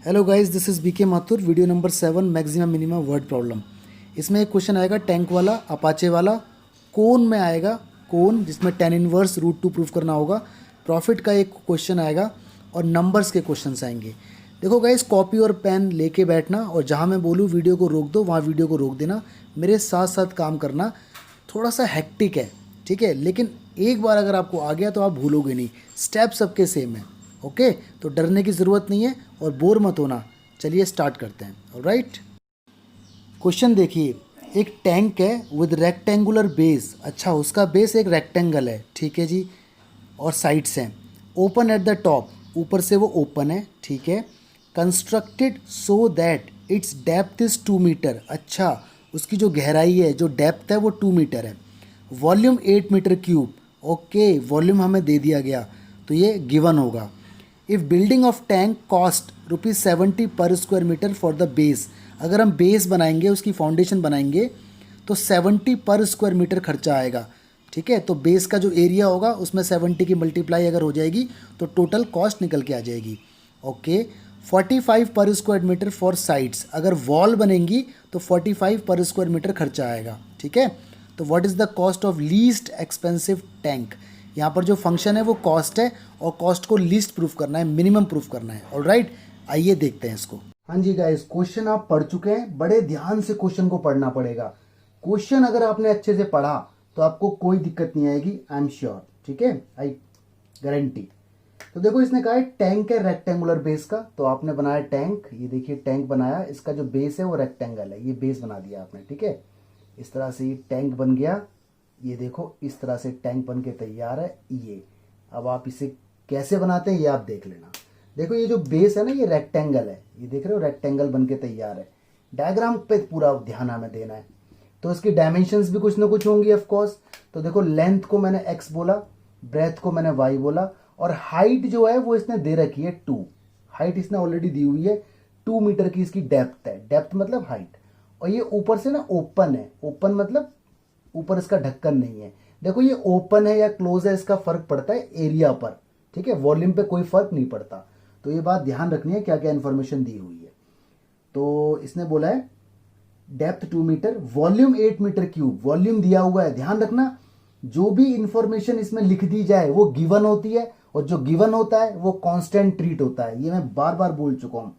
Hello guys, this is B K Mathur. Video number 7, maximum minimum word problem. इसमें एक question आएगा tank वाला, अपाचे वाला, कोन में आएगा, कोन जिसमें tan इनवर्स √2 प्रूफ करना होगा। प्रॉफिट का एक क्वेश्चन आएगा और नंबर्स के क्वेश्चंस आएंगे। देखो गाइस, कॉपी और पेन लेके बैठना और जहाँ मैं बोलूँ वीडियो को रोक दो, वहाँ वीडियो को रोक देना। मेरे साथ साथ काम करना। थोड़ा सा हेक्टिक है, ठीक है, लेकिन एक बार अगर आपको आ गया तो आप भूलोगे नहीं। स्टेप सबके सेम है, ओके। तो डरने की ज़रूरत नहीं है और बोर मत होना। चलिए स्टार्ट करते हैं। ऑलराइट, क्वेश्चन देखिए। एक टैंक है विद रेक्टेंगुलर बेस। अच्छा, उसका बेस एक रेक्टेंगल है, ठीक है जी, और साइड्स हैं। ओपन एट द टॉप, ऊपर से वो ओपन है, ठीक है। Constructed so that its depth is 2 metre. अच्छा, उसकी जो गहराई है, जो डेप्थ है, वो 2 मीटर है। Volume 8 metre cube. Okay, volume हमें दे दिया गया तो ये गिवन होगा। If building of tank cost ₹70 per square metre for the base. अगर हम बेस बनाएंगे, उसकी फाउंडेशन बनाएंगे तो 70 पर स्क्वायर मीटर खर्चा आएगा, ठीक है। तो बेस का जो एरिया होगा उसमें 70 की मल्टीप्लाई अगर हो जाएगी तो टोटल कॉस्ट निकल के आ जाएगी। ओके, 45 पर स्क्वायर मीटर फॉर साइड्स। अगर वॉल बनेंगी तो 45 पर स्क्वायर मीटर खर्चा आएगा, ठीक है। तो what is the cost of least expensive tank. यहाँ पर जो फंक्शन है वो कॉस्ट है और कॉस्ट को लीस्ट प्रूफ करना है, मिनिमम प्रूफ करना है। ऑलराइट, आइए देखते हैं इसको। हाँ जी गाइस, क्वेश्चन आप पढ़ चुके हैं। बड़े ध्यान से क्वेश्चन को पढ़ना पड़ेगा। क्वेश्चन अगर आपने अच्छे से पढ़ा तो आपको कोई दिक्कत नहीं आएगी, आई एम श्योर, ठीक है, आई गारंटी। तो देखो, इसने कहा है टैंक है रेक्टेंगुलर बेस का, तो आपने बनाया टैंक। ये देखिए टैंक बनाया, इसका जो बेस है वो रेक्टेंगल है, ये बेस बना दिया आपने, ठीक है। इस तरह से ये टैंक बन गया। ये देखो इस तरह से टैंक बन के तैयार है ये। अब आप इसे कैसे बनाते हैं ये आप देख लेना। देखो ये जो बेस है ना, ये रेक्टेंगल है, ये देख रहे हो, रेक्टेंगल बन के तैयार है। डायग्राम पे पूरा ध्यान हमें देना है। तो इसकी डायमेंशंस भी कुछ ना कुछ होंगी ऑफ कोर्स। तो देखो, लेंथ को मैंने x बोला, ब्रेथ को मैंने y बोला, और हाइट जो है वो इसने दे रखी है 2। हाइट इसने ऑलरेडी दी हुई है, 2 मीटर की इसकी डेप्थ है। डेप्थ मतलब हाइट। और ये ऊपर से ना ओपन है। ओपन मतलब ऊपर इसका ढक्कन नहीं है। देखो, ये ओपन है या क्लोज है इसका फर्क पड़ता है एरिया पर, ठीक है, वॉल्यूम पे कोई फर्क नहीं पड़ता। तो ये बात ध्यान रखनी है, क्या क्या इंफॉर्मेशन दी हुई है। तो इसने बोला है depth 2 metre, volume 8 metre cube. Volume दिया हुआ है, ध्यान रखना। जो भी इंफॉर्मेशन इसमें लिख दी जाए वो गिवन होती है, और जो गिवन होता है वो कांस्टेंट ट्रीट होता है। ये मैं बार बार बोल चुका हूं।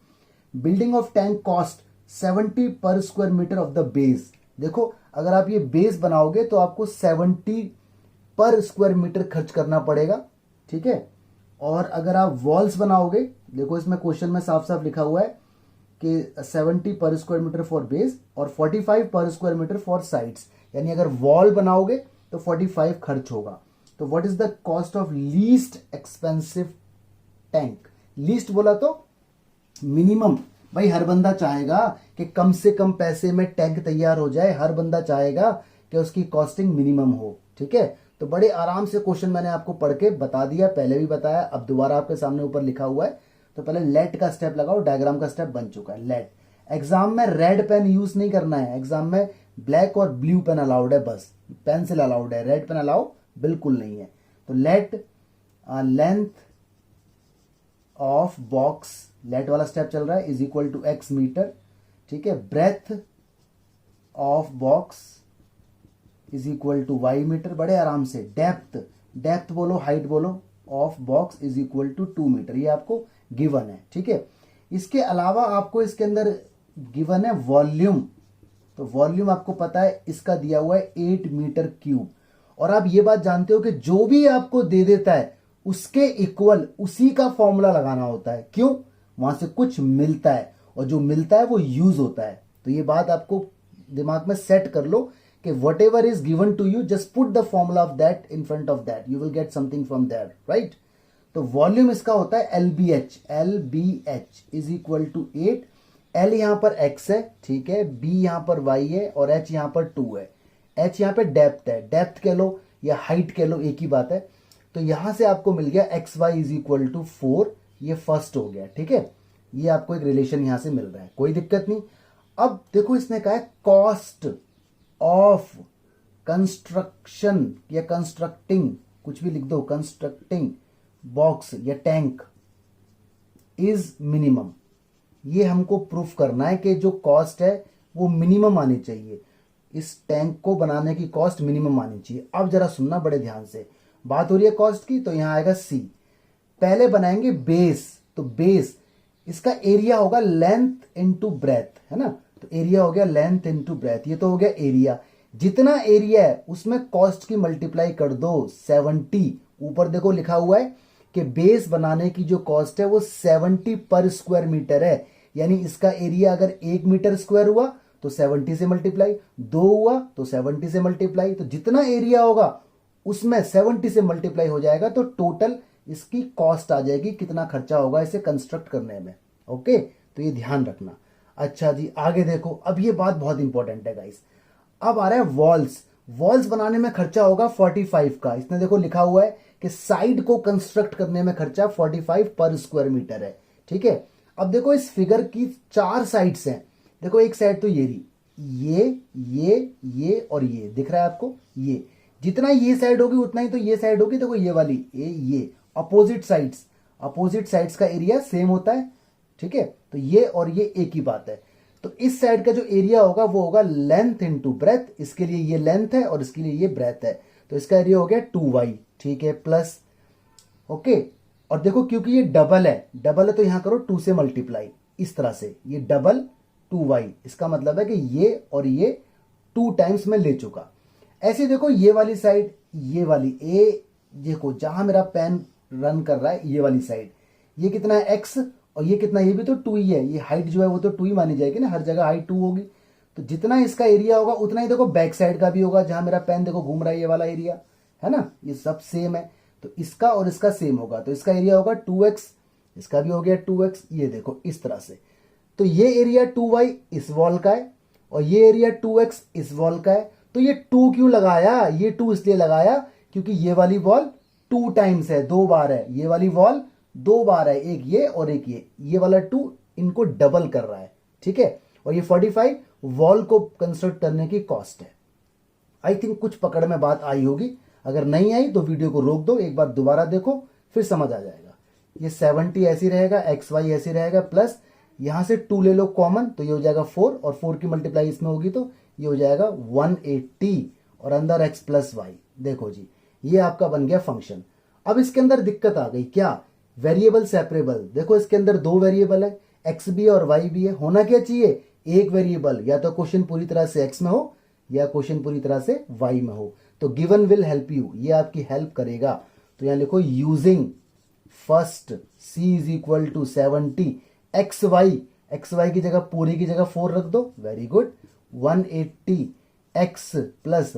Building of tank cost 70 per square metre of the base. देखो, अगर आप ये बेस बनाओगे तो आपको 70 पर स्क्वायर मीटर खर्च करना पड़ेगा, ठीक है। और अगर आप वॉल्स बनाओगे, देखो इसमें क्वेश्चन में साफ साफ लिखा हुआ है कि 70 per square metre for base और 45 पर स्क्वायर मीटर फॉर साइड्स। यानी अगर वॉल बनाओगे तो 45 खर्च होगा। तो what is the cost of least expensive tank. Least बोला तो मिनिमम। भाई, हर बंदा चाहेगा कि कम से कम पैसे में टैंक तैयार हो जाए। हर बंदा चाहेगा कि उसकी कॉस्टिंग मिनिमम हो, ठीक है। तो बड़े आराम से क्वेश्चन मैंने आपको पढ़ के बता दिया, पहले भी बताया, अब दोबारा आपके सामने ऊपर लिखा हुआ है। तो पहले लेट का स्टेप लगाओ, डायग्राम का स्टेप बन चुका है। लेट, एग्जाम में रेड पेन यूज नहीं करना है। एग्जाम में ब्लैक और ब्लू पेन अलाउड है, बस पेंसिल अलाउड है, रेड पेन अलाउ बिल्कुल नहीं है। तो let length of box, let वाला स्टेप चल रहा है, is equal to x metre, ठीक है। Breadth of box is equal to y metre. बड़े आराम से। डेप्थ, डेप्थ बोलो, हाइट बोलो, of box is equal to 2 metre. ये आपको गिवन है, ठीक है। इसके अलावा आपको इसके अंदर गिवन है वॉल्यूम। तो वॉल्यूम आपको पता है, इसका दिया हुआ है 8 मीटर क्यूब। और आप ये बात जानते हो कि जो भी आपको दे देता है उसके इक्वल उसी का फॉर्मूला लगाना होता है। क्यों? वहां से कुछ मिलता है, और जो मिलता है वो यूज होता है। तो ये बात आपको दिमाग में सेट कर लो कि whatever is given to you, just put the formula of that in front of that, you will get something from that, right. तो वॉल्यूम इसका होता है LBH। LBH is equal to 8। L यहां पर x है, ठीक है, B यहां पर y है, और H यहां पर 2 है। H यहां पे डेप्थ है, डेप्थ कह लो या हाइट कह लो, एक ही बात है। तो यहां से आपको मिल गया XY इज इक्वल टू 4। ये फर्स्ट हो गया, ठीक है। ये आपको एक रिलेशन यहां से मिल रहा है, कोई दिक्कत नहीं। अब देखो, इसने कहा है कॉस्ट ऑफ कंस्ट्रक्शन या कंस्ट्रक्टिंग, कुछ भी लिख दो, कंस्ट्रक्टिंग बॉक्स या टैंक इज मिनिमम। ये हमको प्रूफ करना है कि जो कॉस्ट है वो मिनिमम आनी चाहिए, इस टैंक को बनाने की कॉस्ट मिनिमम आनी चाहिए। अब जरा सुनना बड़े ध्यान से, बात हो रही है कॉस्ट की, तो यहाँ आएगा सी। पहले बनाएंगे बेस, तो बेस इसका एरिया होगा लेंथ इनटू ब्रेथ, है ना, तो एरिया हो गया लेंथ इनटू ब्रेथ, ये तो हो गया एरिया। जितना एरिया है उसमें कॉस्ट की मल्टीप्लाई कर दो 70। ऊपर देखो लिखा हुआ है कि बेस बनाने की जो कॉस्ट है वो 70 पर स्क्वायर मीटर है, यानी इसका एरिया अगर 1 मीटर स्क्वायर हुआ तो 70 से मल्टीप्लाई, 2 हुआ तो 70 से मल्टीप्लाई, तो जितना एरिया होगा उसमें 70 से मल्टीप्लाई हो जाएगा, तो टोटल इसकी कॉस्ट आ जाएगी, कितना खर्चा होगा इसे कंस्ट्रक्ट करने में। ओके, तो ये ध्यान रखना। अच्छा जी, आगे देखो, अब ये बात बहुत इंपॉर्टेंट है गाइस। अब आ रहा है वॉल्स। वॉल्स बनाने में खर्चा होगा 45 का। इसने देखो लिखा हुआ है कि साइड को कंस्ट्रक्ट करने में खर्चा 45 पर स्क्वायर मीटर है, ठीक है। अब देखो इस फिगर की 4 साइड्स हैं। देखो एक साइड तो ये रही, ये और ये दिख रहा है आपको, ये जितना ये साइड होगी उतना ही तो ये साइड होगी। देखो ये वाली, ये अपोजिट साइड्स का एरिया सेम होता है, ठीक है। तो ये और ये एक ही बात है। तो इस साइड का जो एरिया होगा वो होगा लेंथ इनटू ब्रेथ, इसके लिए ये लेंथ है और इसके लिए ये ब्रेथ है, तो इसका एरिया हो गया 2y, ठीक है, प्लस। ओके, और देखो क्योंकि ये डबल है तो यहां करो 2 से मल्टीप्लाई, इस तरह से, ये डबल 2y, इसका मतलब है कि ये और ये 2 टाइम्स में ले चुका। ऐसे देखो ये वाली साइड, ये वाली देखो जहां मेरा पेन रन कर रहा है, ये वाली साइड, ये कितना है x, और ये कितना, ये भी तो 2 ही है, ये हाइट जो है वो तो 2 ही मानी जाएगी ना, हर जगह हाइट 2 होगी। तो जितना इसका एरिया होगा उतना ही देखो बैक साइड का भी होगा, जहां मेरा पेन देखो घूम रहा है, ये वाला एरिया है ना, ये सब सेम है, तो इसका और इसका सेम होगा, तो इसका एरिया होगा 2x, इसका भी हो गया 2x, ये देखो इस तरह से। तो ये एरिया 2y इस वॉल का है और ये एरिया 2x इस वॉल का है। तो ये 2 क्यों लगाया, ये 2 इसलिए लगाया क्योंकि ये वाली वॉल 2 टाइम्स है, 2 बार है, ये वाली वॉल 2 बार है, एक ये और एक ये वाला 2 इनको डबल कर रहा है, ठीक है। और ये 45 वॉल को कंस्ट्रक्ट करने की कॉस्ट है। आई थिंक कुछ पकड़ में बात आई होगी, अगर नहीं आई तो वीडियो को रोक दो, एक बार दोबारा देखो, फिर समझ आ जाएगा। ये 70 ऐसी रहेगा, एक्स वाई ऐसी रहेगा, प्लस यहां से 2 ले लो कॉमन, तो ये हो जाएगा 4, और 4 की मल्टीप्लाई इसमें होगी तो ये हो जाएगा 180, और अंदर एक्स प्लस वाई। देखो जी, ये आपका बन गया फंक्शन। अब इसके अंदर दिक्कत आ गई, क्या, वेरिएबल सेपरेबल। देखो इसके अंदर 2 वेरिएबल है, एक्स भी है और वाई भी है, होना क्या चाहिए, एक वेरिएबल, या तो क्वेश्चन पूरी तरह से एक्स में हो या क्वेश्चन पूरी तरह से वाई में हो। तो गिवन विल हेल्प यू, ये आपकी हेल्प करेगा। तो यहां लिखो using first C is equal to 70 X Y की जगह पूरी की जगह 4 रख दो, very good, 180 X plus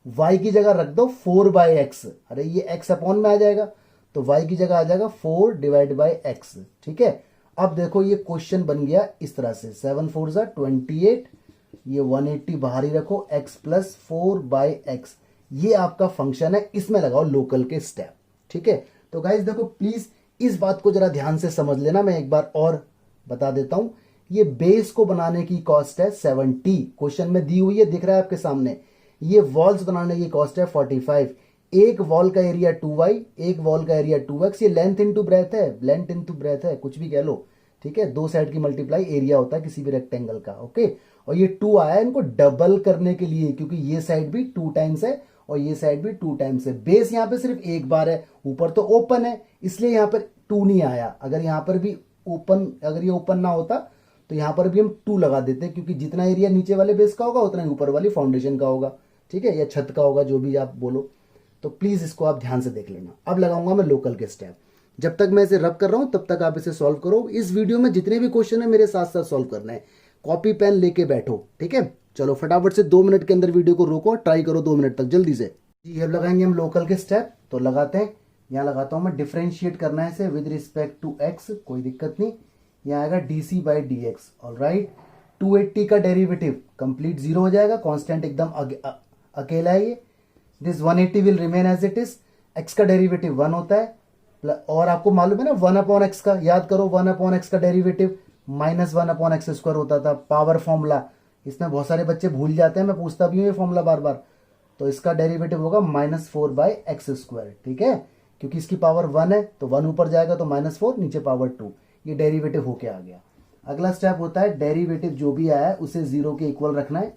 Y की जगह रख दो 4 बाई एक्स, अरे ये एक्स अपॉन में आ जाएगा, तो वाई की जगह आ जाएगा 4 डिवाइड बाई एक्स, ठीक है। अब देखो ये क्वेश्चन बन गया इस तरह से, 7 4 जा 28, ये 180 बाहर ही रखो, x प्लस 4 बाई एक्स, ये आपका फंक्शन है, इसमें लगाओ लोकल के स्टेप, ठीक है। तो गाइस देखो प्लीज इस बात को जरा ध्यान से समझ लेना, मैं एक बार और बता देता हूं। ये बेस को बनाने की कॉस्ट है 70, क्वेश्चन में दी हुई है, दिख रहा है आपके सामने। ये वॉल्स बनाने की कॉस्ट है 45, एक वॉल का एरिया 2y, एक वॉल का एरिया 2x, ये लेंथ इनटू ब्रेथ है, लेंथ इनटू ब्रेथ है, कुछ भी कह लो, ठीक है। 2 साइड की मल्टीप्लाई एरिया होता है किसी भी रेक्टेंगल का, ओके। और ये 2 आया इनको डबल करने के लिए, क्योंकि ये साइड भी 2 टाइम्स है और ये साइड भी 2 टाइम्स है। बेस यहाँ पे सिर्फ एक बार है, ऊपर तो ओपन है, इसलिए यहाँ पर 2 नहीं आया। अगर यहाँ पर भी ओपन, अगर ये ओपन ना होता तो यहाँ पर भी हम 2 लगा देते, क्योंकि जितना एरिया नीचे वाले बेस का होगा उतना ही ऊपर वाली फाउंडेशन का होगा, ठीक है, या छत का होगा, जो भी आप बोलो। तो प्लीज इसको आप ध्यान से देख लेना। अब लगाऊंगा मैं लोकल के स्टेप, जब तक मैं इसे रब कर रहा हूं तब तक आप इसे सॉल्व करो। इस वीडियो में जितने भी क्वेश्चन है मेरे साथ साथ सॉल्व करना है, कॉपी पेन लेके बैठो, ठीक है। चलो फटाफट से 2 मिनट के अंदर वीडियो को रोको, ट्राई करो 2 मिनट तक जल्दी से जी। अब लगाएंगे हम लोकल के स्टेप, तो लगाते हैं। यहाँ लगाता हूं मैं, डिफरेंशिएट करना है इसे विद रिस्पेक्ट टू एक्स, कोई दिक्कत नहीं। यहाँ आएगा DC by d x, all right. 280 का डेरिवेटिव कंप्लीट 0 हो जाएगा, कॉन्स्टेंट एकदम अकेला है ये। This 180 will remain as it is. X का डेरिवेटिव 1 होता है, और आपको मालूम है ना 1 अपॉन एक्स का, याद करो 1 अपॉन एक्स का डेरिवेटिव -1 अपॉन एक्स स्क्वायर होता था, पावर फॉर्मूला। इसमें बहुत सारे बच्चे भूल जाते हैं, मैं पूछता भी हूँ ये फॉर्मूला बार बार। तो इसका डेरिवेटिव होगा -4 बाई एक्स स्क्वायर, ठीक है, क्योंकि इसकी पावर 1 है तो 1 ऊपर जाएगा तो -4, नीचे पावर 2, ये डेरिवेटिव होके आ गया। अगला स्टेप होता है डेरिवेटिव जो भी आया है उसे 0 के इक्वल रखना है।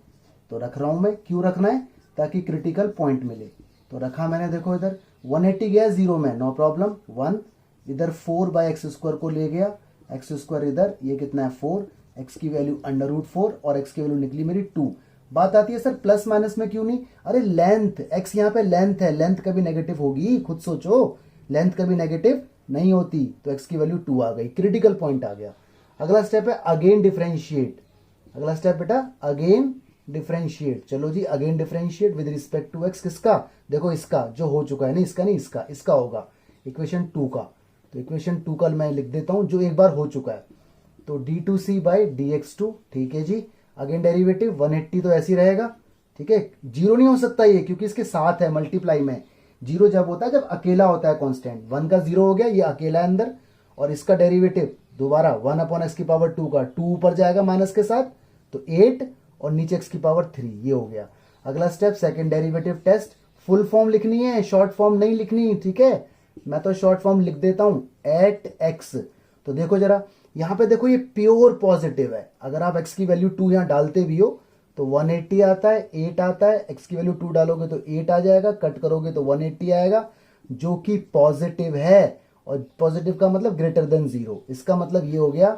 तो रख रहा हूं मैं, क्यों रखना है? ताकि क्रिटिकल पॉइंट मिले। तो रखा मैंने, देखो इधर 180 गया 0 में, नो प्रॉब्लम 1। इधर 4/x² को ले गया, x² इधर, ये कितना है 4, x की वैल्यू √4 और x की वैल्यू निकली मेरी 2। बात आती है सर प्लस माइनस में क्यों नहीं? अरे लेंथ, x यहाँ पे लेंथ है, लेंथ कभी नेगेटिव होगी? खुद सोचो, लेंथ कभी नेगेटिव नहीं होती। तो x की वैल्यू 2 आ गई, क्रिटिकल पॉइंट आ गया। अगला स्टेप है अगेन डिफरेंशिएट। अगला स्टेप बेटा अगेन डिफरेंशिएट। चलो जी, again differentiate with respect to x। किसका? देखो इसका जो हो चुका है, नहीं इसका, नहीं इसका, इसका होगा इक्वेशन 2 का। तो इक्वेशन 2 का मैं लिख देता हूं जो एक बार हो चुका है। तो d2c/dx2, ठीक है जी। अगेन डेरिवेटिव 180 तो ऐसे ही रहेगा, ठीक है। जीरो नहीं हो सकता ये, क्योंकि इसके साथ है मल्टीप्लाई में। जीरो जब होता है जब अकेला होता है कांस्टेंट। 1 का 0 हो गया, ये अकेला है अंदर, और इसका डेरिवेटिव दोबारा 1/x⁴ 2 का 2 ऊपर जाएगा माइनस के साथ, तो 8 और नीचे x⁴, ये हो गया। अगला step second derivative test. Full form लिखनी है, शॉर्ट फॉर्म नहीं लिखनी, ठीक है। मैं तो शॉर्ट फॉर्म लिख देता हूं @x। तो देखो जरा यहां पे, देखो ये प्योर पॉजिटिव है। अगर आप x की वैल्यू 2 यहां डालते भी हो तो 180 आता है, 8 आता है, x की वैल्यू 2 डालोगे तो 8 आ जाएगा, कट करोगे तो 180 आएगा, जो कि पॉजिटिव है। और पॉजिटिव का मतलब ग्रेटर देन 0। इसका मतलब ये हो गया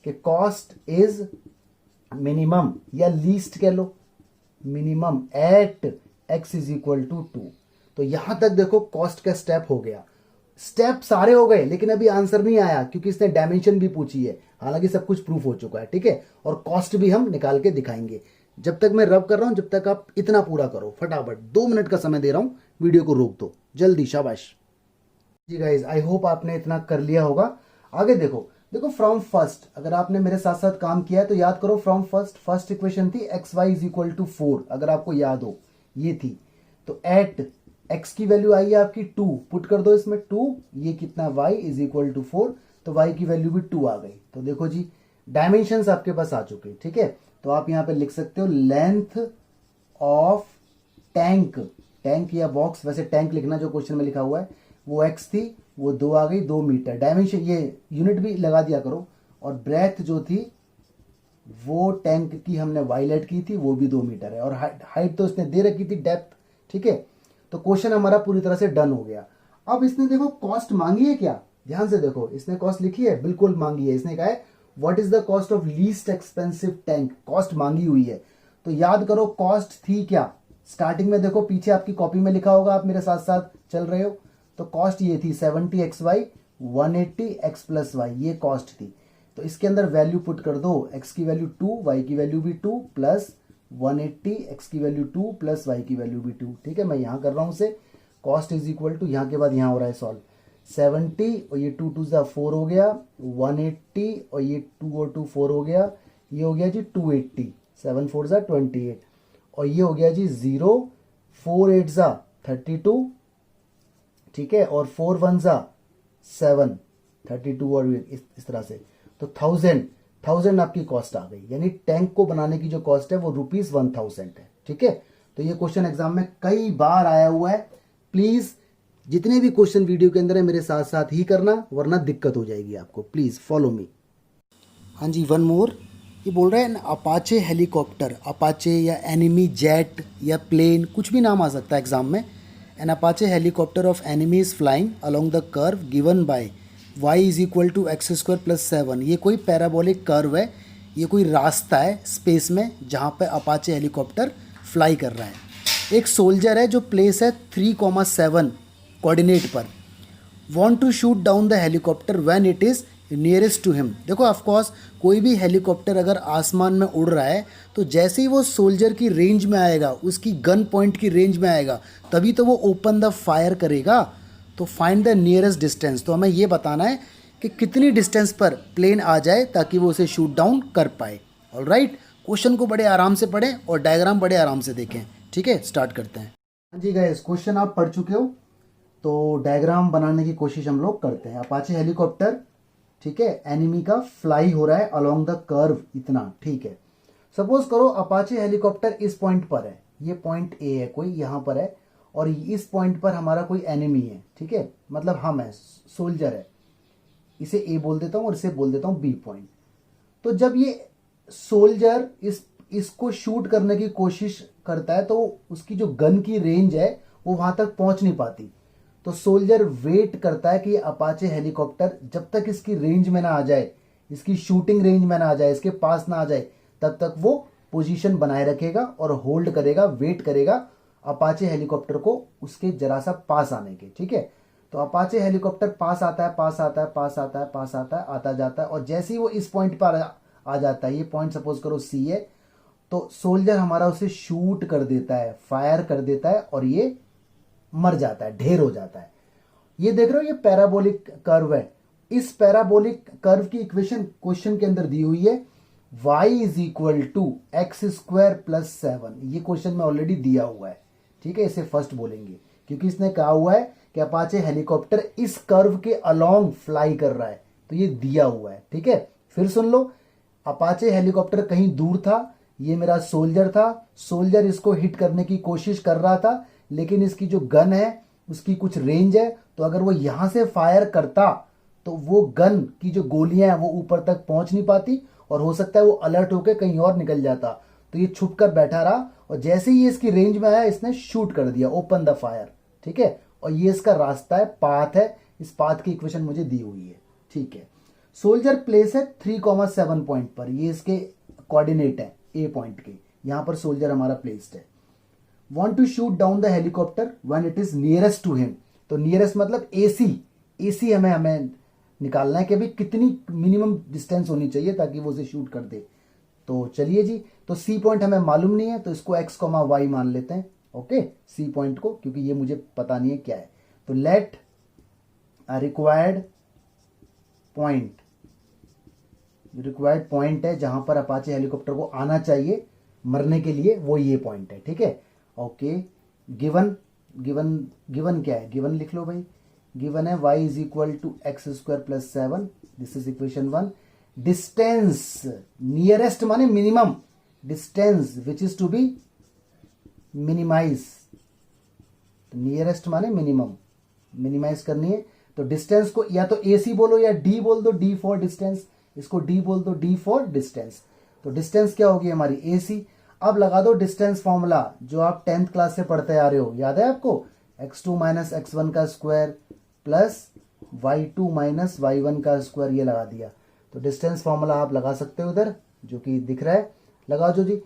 कि कॉस्ट इज मिनिमम या लीस्ट कह लो, मिनिमम एट x = 2। तो यहां तक देखो कॉस्ट का स्टेप हो गया। स्टेप सारे हो गए, लेकिन अभी आंसर नहीं आया क्योंकि इसने डायमेंशन भी पूछी है। हालांकि सब कुछ प्रूफ हो चुका है, ठीक है। और कॉस्ट भी हम निकाल के दिखाएंगे। जब तक मैं रब कर रहा हूं, जब तक आप इतना पूरा करो फटाफट। 2 मिनट का समय दे रहा हूं, वीडियो को रोक दो जल्दी, शाबाश जी गाइज। आई होप आपने इतना कर लिया होगा। आगे देखो, देखो फ्रॉम फर्स्ट, अगर आपने मेरे साथ साथ काम किया है तो याद करो। फ्रॉम फर्स्ट, फर्स्ट इक्वेशन थी xy = 4, अगर आपको याद हो ये थी। तो एट x की वैल्यू आई है आपकी 2, पुट कर दो इसमें 2, ये कितना y = 4, तो y की वैल्यू भी 2 आ गई। तो देखो जी डायमेंशंस आपके पास आ चुके, ठीक है। तो आप यहां पे लिख सकते हो लेंथ ऑफ टैंक, टैंक या बॉक्स, वैसे टैंक लिखना जो क्वेश्चन में लिखा हुआ है, वो x थी, वो 2 आ गई, 2 मीटर। डायमेंशन ये यूनिट भी लगा दिया करो। और ब्रेथ जो थी वो टैंक की हमने वायलेट की थी, वो भी 2 मीटर है। और हाइट तो इसने दे रखी थी, डेप्थ, ठीक है। तो क्वेश्चन हमारा पूरी तरह से डन हो गया। अब इसने देखो कॉस्ट मांगी है क्या, ध्यान से देखो, इसने कॉस्ट लिखी है, बिल्कुल मांगी है। इसने कहा है what is the cost of least expensive tank, cost मांगी हुई है। तो याद करो कॉस्ट थी क्या, स्टार्टिंग में देखो पीछे आपकी कॉपी में लिखा होगा, आप मेरे साथ साथ चल रहे हो। तो कॉस्ट ये थी 70xy 180x + y, ये कॉस्ट थी। तो इसके अंदर वैल्यू पुट कर दो, x की वैल्यू 2, y की वैल्यू भी 2, प्लस 180, x की वैल्यू 2 प्लस y की वैल्यू भी 2, ठीक है। मैं यहां कर रहा हूं उसे, कॉस्ट = यहां के बाद यहां हो रहा है सॉल्व, 70 और ये 2 2 4 हो गया, 180 और ये 2 और 2 4 हो गया, ये हो गया जी 280, 7 4 28, और ये हो गया जी 0, 4 8 32, ठीक है, और 4 1 7, 32 और इस तरह से। तो 1000 आपकी कॉस्ट आ गई, यानी टैंक को बनाने की जो कॉस्ट है वो ₹1000 है, ठीक है। तो ये क्वेश्चन एग्जाम में कई बार आया हुआ है। प्लीज जितने भी क्वेश्चन वीडियो के अंदर है मेरे साथ साथ ही करना, वरना दिक्कत हो जाएगी आपको। Please follow me. हाँ जी, वन मोर, ये बोल रहा है अपाचे हेलीकॉप्टर, अपाचे या एनिमी जेट या प्लेन, कुछ भी नाम आ सकता है एग्जाम में। An Apache helicopter of enemy is flying along the curve given by y = x² + 7। ये कोई पैराबोलिक कर्व है, ये कोई रास्ता है स्पेस में जहाँ पे अपाचे हेलीकॉप्टर फ्लाई कर रहा है। एक सोल्जर है जो प्लेस है 3,7 कोऑर्डिनेट पर, want to shoot down the helicopter when it is nearest to him. देखो ऑफकोर्स कोई भी हेलीकॉप्टर अगर आसमान में उड़ रहा है तो जैसे ही वो सोल्जर की रेंज में आएगा, उसकी गन पॉइंट की रेंज में आएगा, तभी तो वो ओपन द फायर करेगा। तो फाइंड द नियरेस्ट डिस्टेंस, तो हमें ये बताना है कि कितनी डिस्टेंस पर प्लेन आ जाए ताकि वो उसे शूट डाउन कर पाए। ऑलराइट, क्वेश्चन को बड़े आराम से पढ़ें और डायग्राम बड़े आराम से देखें, ठीक है। स्टार्ट करते हैं। हाँ जी गाइस, क्वेश्चन आप पढ़ चुके हो, तो डायग्राम बनाने की कोशिश हम लोग करते हैं। अपाचे हेलीकॉप्टर, ठीक है, एनिमी का फ्लाई हो रहा है अलोंग द कर्व, इतना, ठीक है। सपोज करो अपाचे हेलीकॉप्टर इस पॉइंट पर है, ये पॉइंट ए है कोई यहां पर है, और इस पॉइंट पर हमारा कोई एनिमी है, ठीक है, मतलब हम है, सोल्जर है। इसे ए बोल देता हूं और इसे बोल देता हूं बी पॉइंट। तो जब ये सोल्जर इसको शूट करने की कोशिश करता है तो उसकी जो गन की रेंज है वो वहां तक पहुंच नहीं पाती। तो सोल्जर वेट करता है कि ये अपाचे हेलीकॉप्टर जब तक इसकी रेंज में ना आ जाए, इसकी शूटिंग रेंज में ना आ जाए, इसके पास ना आ जाए, तब तक वो पोजीशन बनाए रखेगा और होल्ड करेगा, वेट करेगा अपाचे हेलीकॉप्टर को उसके जरा सा पास आने के। ठीक है, तो अपाचे हेलीकॉप्टर पास आता है, पास आता है, पास आता है, पास आता है, आता जाता है, और जैसे ही वो इस पॉइंट पर आ जाता है, ये पॉइंट सपोज करो सी है, तो सोल्जर हमारा उसे शूट कर देता है, फायर कर देता है, और ये मर जाता है, ढेर हो जाता है। ये देख रहे हो, ये पैराबोलिक कर्व है। इस पैराबोलिक कर्व की इक्वेशन क्वेश्चन के अंदर दी हुई है, y is equal to x square plus 7। ये क्वेश्चन में ऑलरेडी दिया हुआ है। ठीक है, इसे फर्स्ट बोलेंगे क्योंकि इसने कहा हुआ है कि अपाचे हेलीकॉप्टर इस कर्व के अलोंग फ्लाई कर रहा है, तो ये दिया हुआ है। ठीक है, फिर सुन लो, अपाचे हेलीकॉप्टर कहीं दूर था, ये मेरा सोल्जर था, सोल्जर इसको हिट करने की कोशिश कर रहा था, लेकिन इसकी जो गन है उसकी कुछ रेंज है, तो अगर वो यहां से फायर करता तो वो गन की जो गोलियां हैं वो ऊपर तक पहुंच नहीं पाती, और हो सकता है वो अलर्ट होकर कहीं और निकल जाता। तो ये छुप कर बैठा रहा, और जैसे ही ये इसकी रेंज में आया इसने शूट कर दिया, ओपन द फायर। ठीक है, और ये इसका रास्ता है, पाथ है। इस पाथ की इक्वेशन मुझे दी हुई है। ठीक है, सोल्जर प्लेस है 3,7 पॉइंट पर, ये इसके कोऑर्डिनेट है ए पॉइंट के, यहां पर सोल्जर हमारा प्लेस्ड है। Want to shoot down the helicopter when it is nearest to him। तो नियरेस्ट मतलब एसी हमें निकालना है कि भाई कितनी मिनिमम डिस्टेंस होनी चाहिए ताकि वो उसे शूट कर दे। तो चलिए जी, तो सी पॉइंट हमें मालूम नहीं है, तो इसको एक्स कॉमा वाई मान लेते हैं। ओके, सी पॉइंट को, क्योंकि ये मुझे पता नहीं है क्या है। तो लेट रिक्वायर्ड पॉइंट है जहां पर अपाचे हेलीकॉप्टर को आना चाहिए मरने के लिए, वो ये पॉइंट है। ठीक है, ओके, गिवन क्या है, गिवन लिख लो भाई। गिवन है y is equal to x square plus 7, this is equation 1। Distance nearest माने minimum, distance which is to be minimise, nearest माने मिनिमम, मिनिमाइज करनी है। तो डिस्टेंस को या तो ए सी बोलो या डी बोल दो, डी फॉर डिस्टेंस, इसको डी बोल दो, डी फॉर डिस्टेंस। तो डिस्टेंस क्या होगी हमारी ए सी। अब लगा दो डिस्टेंस फॉर्मूला जो आप 10th क्लास से पढ़ते आ रहे हो, याद है आपको, x2 माइनस x1 का square plus y2 minus y1 का स्क्वायर, ये लगा दिया। तो डिस्टेंस फॉर्मूला आप लगा सकते हो उधर, जो कि दिख रहा है, लगाओ जो जी।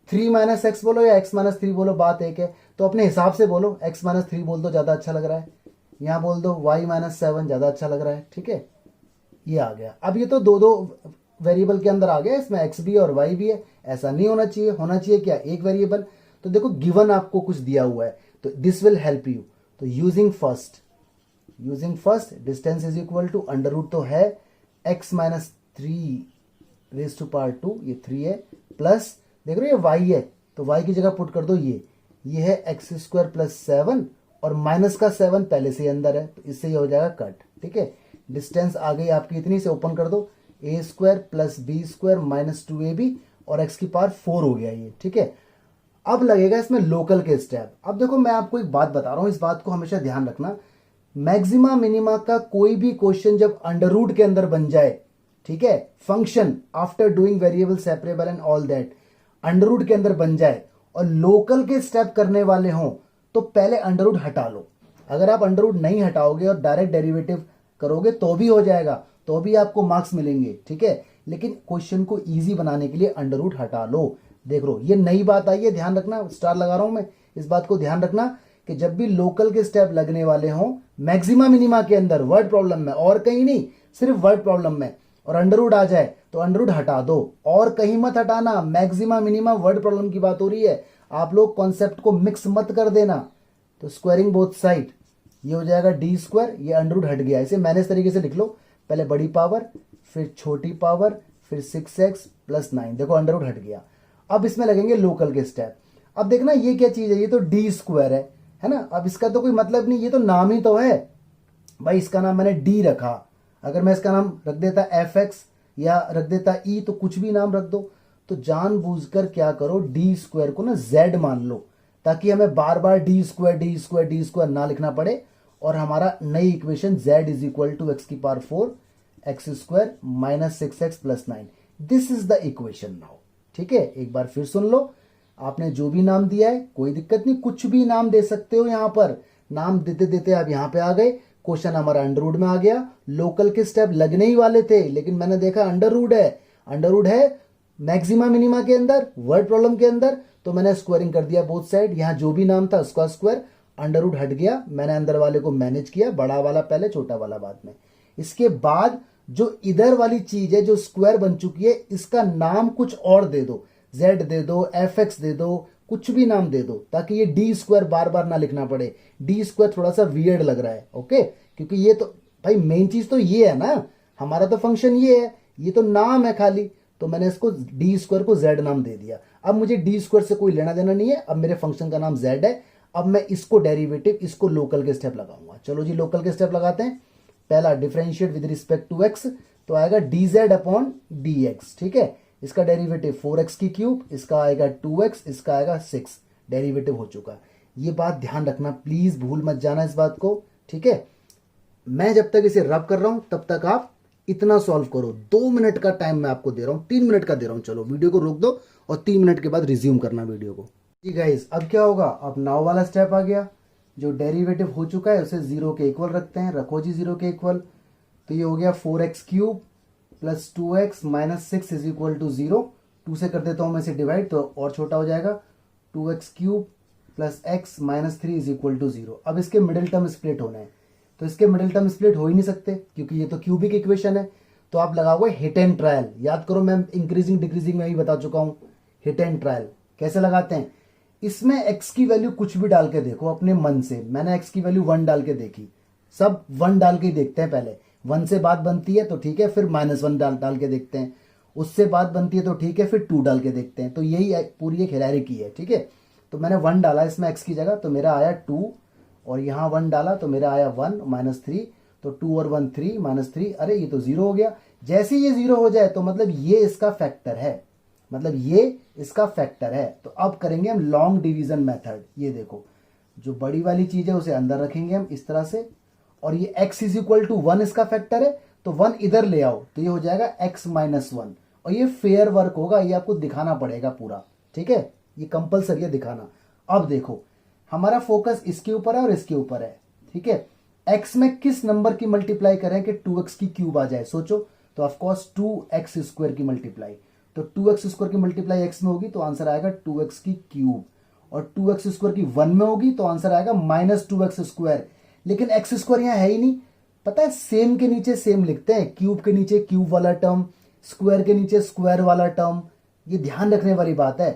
3 माइनस एक्स बोलो या x माइनस 3 बोलो, बात एक है। तो अपने हिसाब से बोलो, x माइनस 3 बोल दो, ज्यादा अच्छा लग रहा है। यहां बोल दो y माइनस 7, ज्यादा अच्छा लग रहा है। ठीक है, ये आ गया। अब ये तो दो वेरिएबल के अंदर आ गया, इसमें x भी और y भी है। ऐसा नहीं होना चाहिए, होना चाहिए क्या, एक वेरिएबल। तो देखो गिवन आपको कुछ दिया हुआ है, तो दिस विल हेल्प यू। तो using first distance is equal to under root तो है x minus 3 raise to power 2, ये 3 है, प्लस देख रहे हो ये y है, तो y की जगह पुट कर दो ये है एक्स स्क्वायर प्लस 7, और माइनस का 7 पहले से ही अंदर है, तो इससे ये हो जाएगा कट। ठीक है, डिस्टेंस आ गई आपकी इतनी, से ओपन कर दो, a square plus b square minus 2ab, और x की पावर 4 हो गया ये। ठीक है, अब लगेगा इसमें लोकल के स्टेप। अब देखो मैं आपको एक बात बता रहा हूं, इस बात को हमेशा ध्यान रखना, मैक्सिमा मिनिमा का कोई भी क्वेश्चन जब अंडर रूट के अंदर बन जाए, ठीक है, function after doing variable separable and all that, under root के अंदर बन जाए और लोकल के स्टेप करने वाले हों, तो पहले अंडर रूट हटा लो। अगर आप अंडर रूट नहीं हटाओगे और डायरेक्ट डेरिवेटिव करोगे तो भी हो जाएगा, तो भी आपको मार्क्स मिलेंगे। ठीक है, लेकिन क्वेश्चन को इजी बनाने के लिए अंडर रूट हटा लो। देख लो ये नई बात आई है, ध्यान रखना, स्टार लगा रहा हूं मैं, इस बात को ध्यान रखना कि जब भी लोकल के स्टेप लगने वाले हों मैक्सिमा मिनिमा के अंदर वर्ड प्रॉब्लम में, और कहीं नहीं, सिर्फ वर्ड प्रॉब्लम में, और अंडर रूट आ जाए तो अंडर रूट हटा दो, और कहीं मत हटाना। मैक्सिमा मिनिमा वर्ड प्रॉब्लम की बात हो रही है, आप लोग कॉन्सेप्ट को मिक्स मत कर देना। तो स्क्वायरिंग बोथ साइड, ये हो जाएगा डी स्क्वायर, ये अंडर रूट हट गया, इसे मैंने इस तरीके से लिख लो, पहले बड़ी पावर फिर छोटी पावर फिर 6x प्लस 9, देखो अंडर रूट हट गया। अब इसमें लगेंगे लोकल के स्टेप। अब देखना ये क्या चीज है, ये तो डी स्क्वायर है ना, अब इसका तो कोई मतलब नहीं, ये तो नाम ही तो है भाई, इसका नाम मैंने डी रखा, अगर मैं इसका नाम रख देता fx या रख देता e, तो कुछ भी नाम रख दो। तो जानबूझकर क्या करो, डी स्क्वायर को ना z मान लो, ताकि हमें बार बार डी स्क्वायर ना लिखना पड़े, और हमारा नई equation z is equal to x की power 4 x square minus 6x plus 9, this is the equation now. ठीक है, एक बार फिर सुन लो। आपने जो भी नाम दिया है कोई दिक्कत नहीं, कुछ भी नाम दे सकते हो। यहां पर नाम देते देते आप यहां पे आ गए। क्वेश्चन हमारा अंडर रूट में आ गया। लोकल के स्टेप लगने ही वाले थे, लेकिन मैंने देखा अंडर रूट है, अंडर रूट है मैक्सिमा मिनिमा के अंदर, वर्ड प्रॉब्लम के अंदर, तो मैंने स्क्वायरिंग कर दिया बोथ साइड। यहां जो भी नाम था उसका स्क्वायर, अंडर रूट हट गया, मैंने अंदर वाले को मैनेज किया, बड़ा वाला पहले छोटा वाला बाद में। इसके बाद जो इधर वाली चीज है जो स्क्वायर बन चुकी है, इसका नाम कुछ और दे दो, z दे दो, fx दे दो, कुछ भी नाम दे दो, ताकि ये डी स्क्वायर बार बार ना लिखना पड़े। डी स्क्वायर थोड़ा सा वियर्ड लग रहा है, ओके, क्योंकि ये तो भाई मेन चीज तो ये है ना, हमारा तो फंक्शन ये है, ये तो नाम है खाली, तो मैंने इसको डी स्क्वायर को z नाम दे दिया। अब मुझे डी स्क्वायर से कोई लेना देना नहीं है, अब मेरे फंक्शन का नाम z है। अब मैं इसको डेरिवेटिव, इसको लोकल के स्टेप लगाऊंगा। चलो जी लोकल के स्टेप लगाते हैं। पहला differentiate with respect to x, तो आएगा dz अपॉन dx। ठीक है, इसका डेरिवेटिव 4x की क्यूब, इसका आएगा 2x, इसका आएगा 6, डेरिवेटिव हो चुका। ये बात ध्यान रखना प्लीज, भूल मत जाना इस बात को। ठीक है, मैं जब तक इसे रब कर रहा हूं तब तक आप इतना सॉल्व करो। 2 मिनट का टाइम मैं आपको दे रहा हूं, 3 मिनट का दे रहा हूं। चलो वीडियो को रोक दो और 3 मिनट के बाद रिज्यूम करना वीडियो को। जी गाइस, अब क्या होगा, अब नाउ वाला स्टेप आ गया। जो डेरिवेटिव हो चुका है उसे 0 के इक्वल रखते हैं। रखो जी 0 के इक्वल, तो ये हो गया 4x cube plus 2x minus 6 is equal to 0। 2 से कर देता हूं मैं इसे डिवाइड, तो और छोटा हो जाएगा। 2x cube plus x minus 3 is equal to 0। अब इसके मिडिल टर्म स्प्लिट होने हैं, तो इसके मिडिल टर्म स्प्लिट हो ही नहीं सकते क्योंकि ये तो क्यूबिक इक्वेशन है। तो आप लगाओगे हिट एंड ट्रायल। याद करो, मैं इंक्रीजिंग डिक्रीजिंग में ही बता चुका हूं। हिट एंड ट्रायल कैसे लगाते हैं, इसमें x की वैल्यू कुछ भी डाल के देखो अपने मन से। मैंने x की वैल्यू 1 डाल के देखी, सब 1 डाल के ही देखते हैं। पहले 1 से बात बनती है तो ठीक है, फिर -1 डाल के देखते हैं, उससे बात बनती है तो ठीक है, फिर 2 डाल के देखते हैं। तो यही पूरी एक हायरार्की है। ठीक है, तो मैंने 1 डाला इसमें x की जगह, तो मेरा आया 2, और यहां 1 डाला तो मेरा आया 1 -3, तो 2 और 1 3 -3, अरे ये तो 0 हो गया। जैसे ये 0 हो जाए तो मतलब ये इसका फैक्टर है, मतलब ये इसका फैक्टर है। तो अब करेंगे हम लॉन्ग डिवीजन मेथड। ये देखो, जो बड़ी वाली चीज है उसे अंदर रखेंगे हम इस तरह से, और ये x इज इक्वल टू 1 इसका फैक्टर है, तो 1 इधर ले आओ, तो ये हो जाएगा x माइनस 1। और ये फेयर वर्क होगा, ये आपको दिखाना पड़ेगा पूरा। ठीक है, ये कंपल्सरी है दिखाना। अब देखो, हमारा फोकस इसके ऊपर है और इसके ऊपर है। ठीक है, x में किस नंबर की मल्टीप्लाई करें कि 2x की क्यूब आ जाए, सोचो। तो ऑफकोर्स 2x स्क्वायर की मल्टीप्लाई, तो 2x स्क्वायर की मल्टीप्लाई x में होगी तो आंसर आएगा 2x की क्यूब, और 2x स्क्वायर की 1 में होगी तो आंसर आएगा -2x स्क्वायर। लेकिन x स्क्वायर यहां है ही नहीं, पता है, सेम के नीचे सेम लिखते हैं, क्यूब के नीचे क्यूब वाला टर्म, स्क्वायर के नीचे स्क्वायर वाला टर्म, ये ध्यान रखने वाली बात है।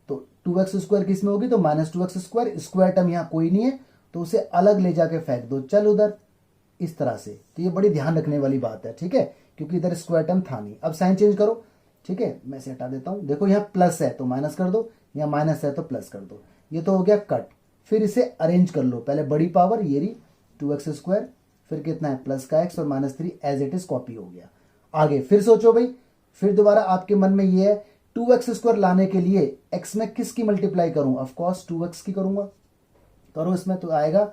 तो 2x स्क्वायर किस में होगी, तो -2x स्क्वायर, स्क्वायर टर्म यहां कोई नहीं है तो उसे अलग ले जाके फेंक दो, चल उधर, इस तरह से। तो ये बड़ी ध्यान रखने वाली बात है। ठीक है, क्योंकि इधर स्क्वायर टर्म था नहीं। अब साइन चेंज करो। ठीक है, मैं इसे हटा देता हूं। देखो, यहाँ प्लस है तो माइनस कर दो, यहाँ माइनस है तो प्लस कर दो। ये तो हो गया कट। फिर इसे अरेंज कर लो, पहले बड़ी पावर ये रही 2x स्क्वायर, फिर कितना है प्लस का x और -3 एज इट इज कॉपी हो गया। आगे फिर सोचो भाई, फिर दोबारा आपके मन में ये है 2x स्क्वायर लाने के लिए x में किसकी मल्टीप्लाई करूं, ऑफकोर्स 2x की करूंगा। करो, इसमें तो आएगा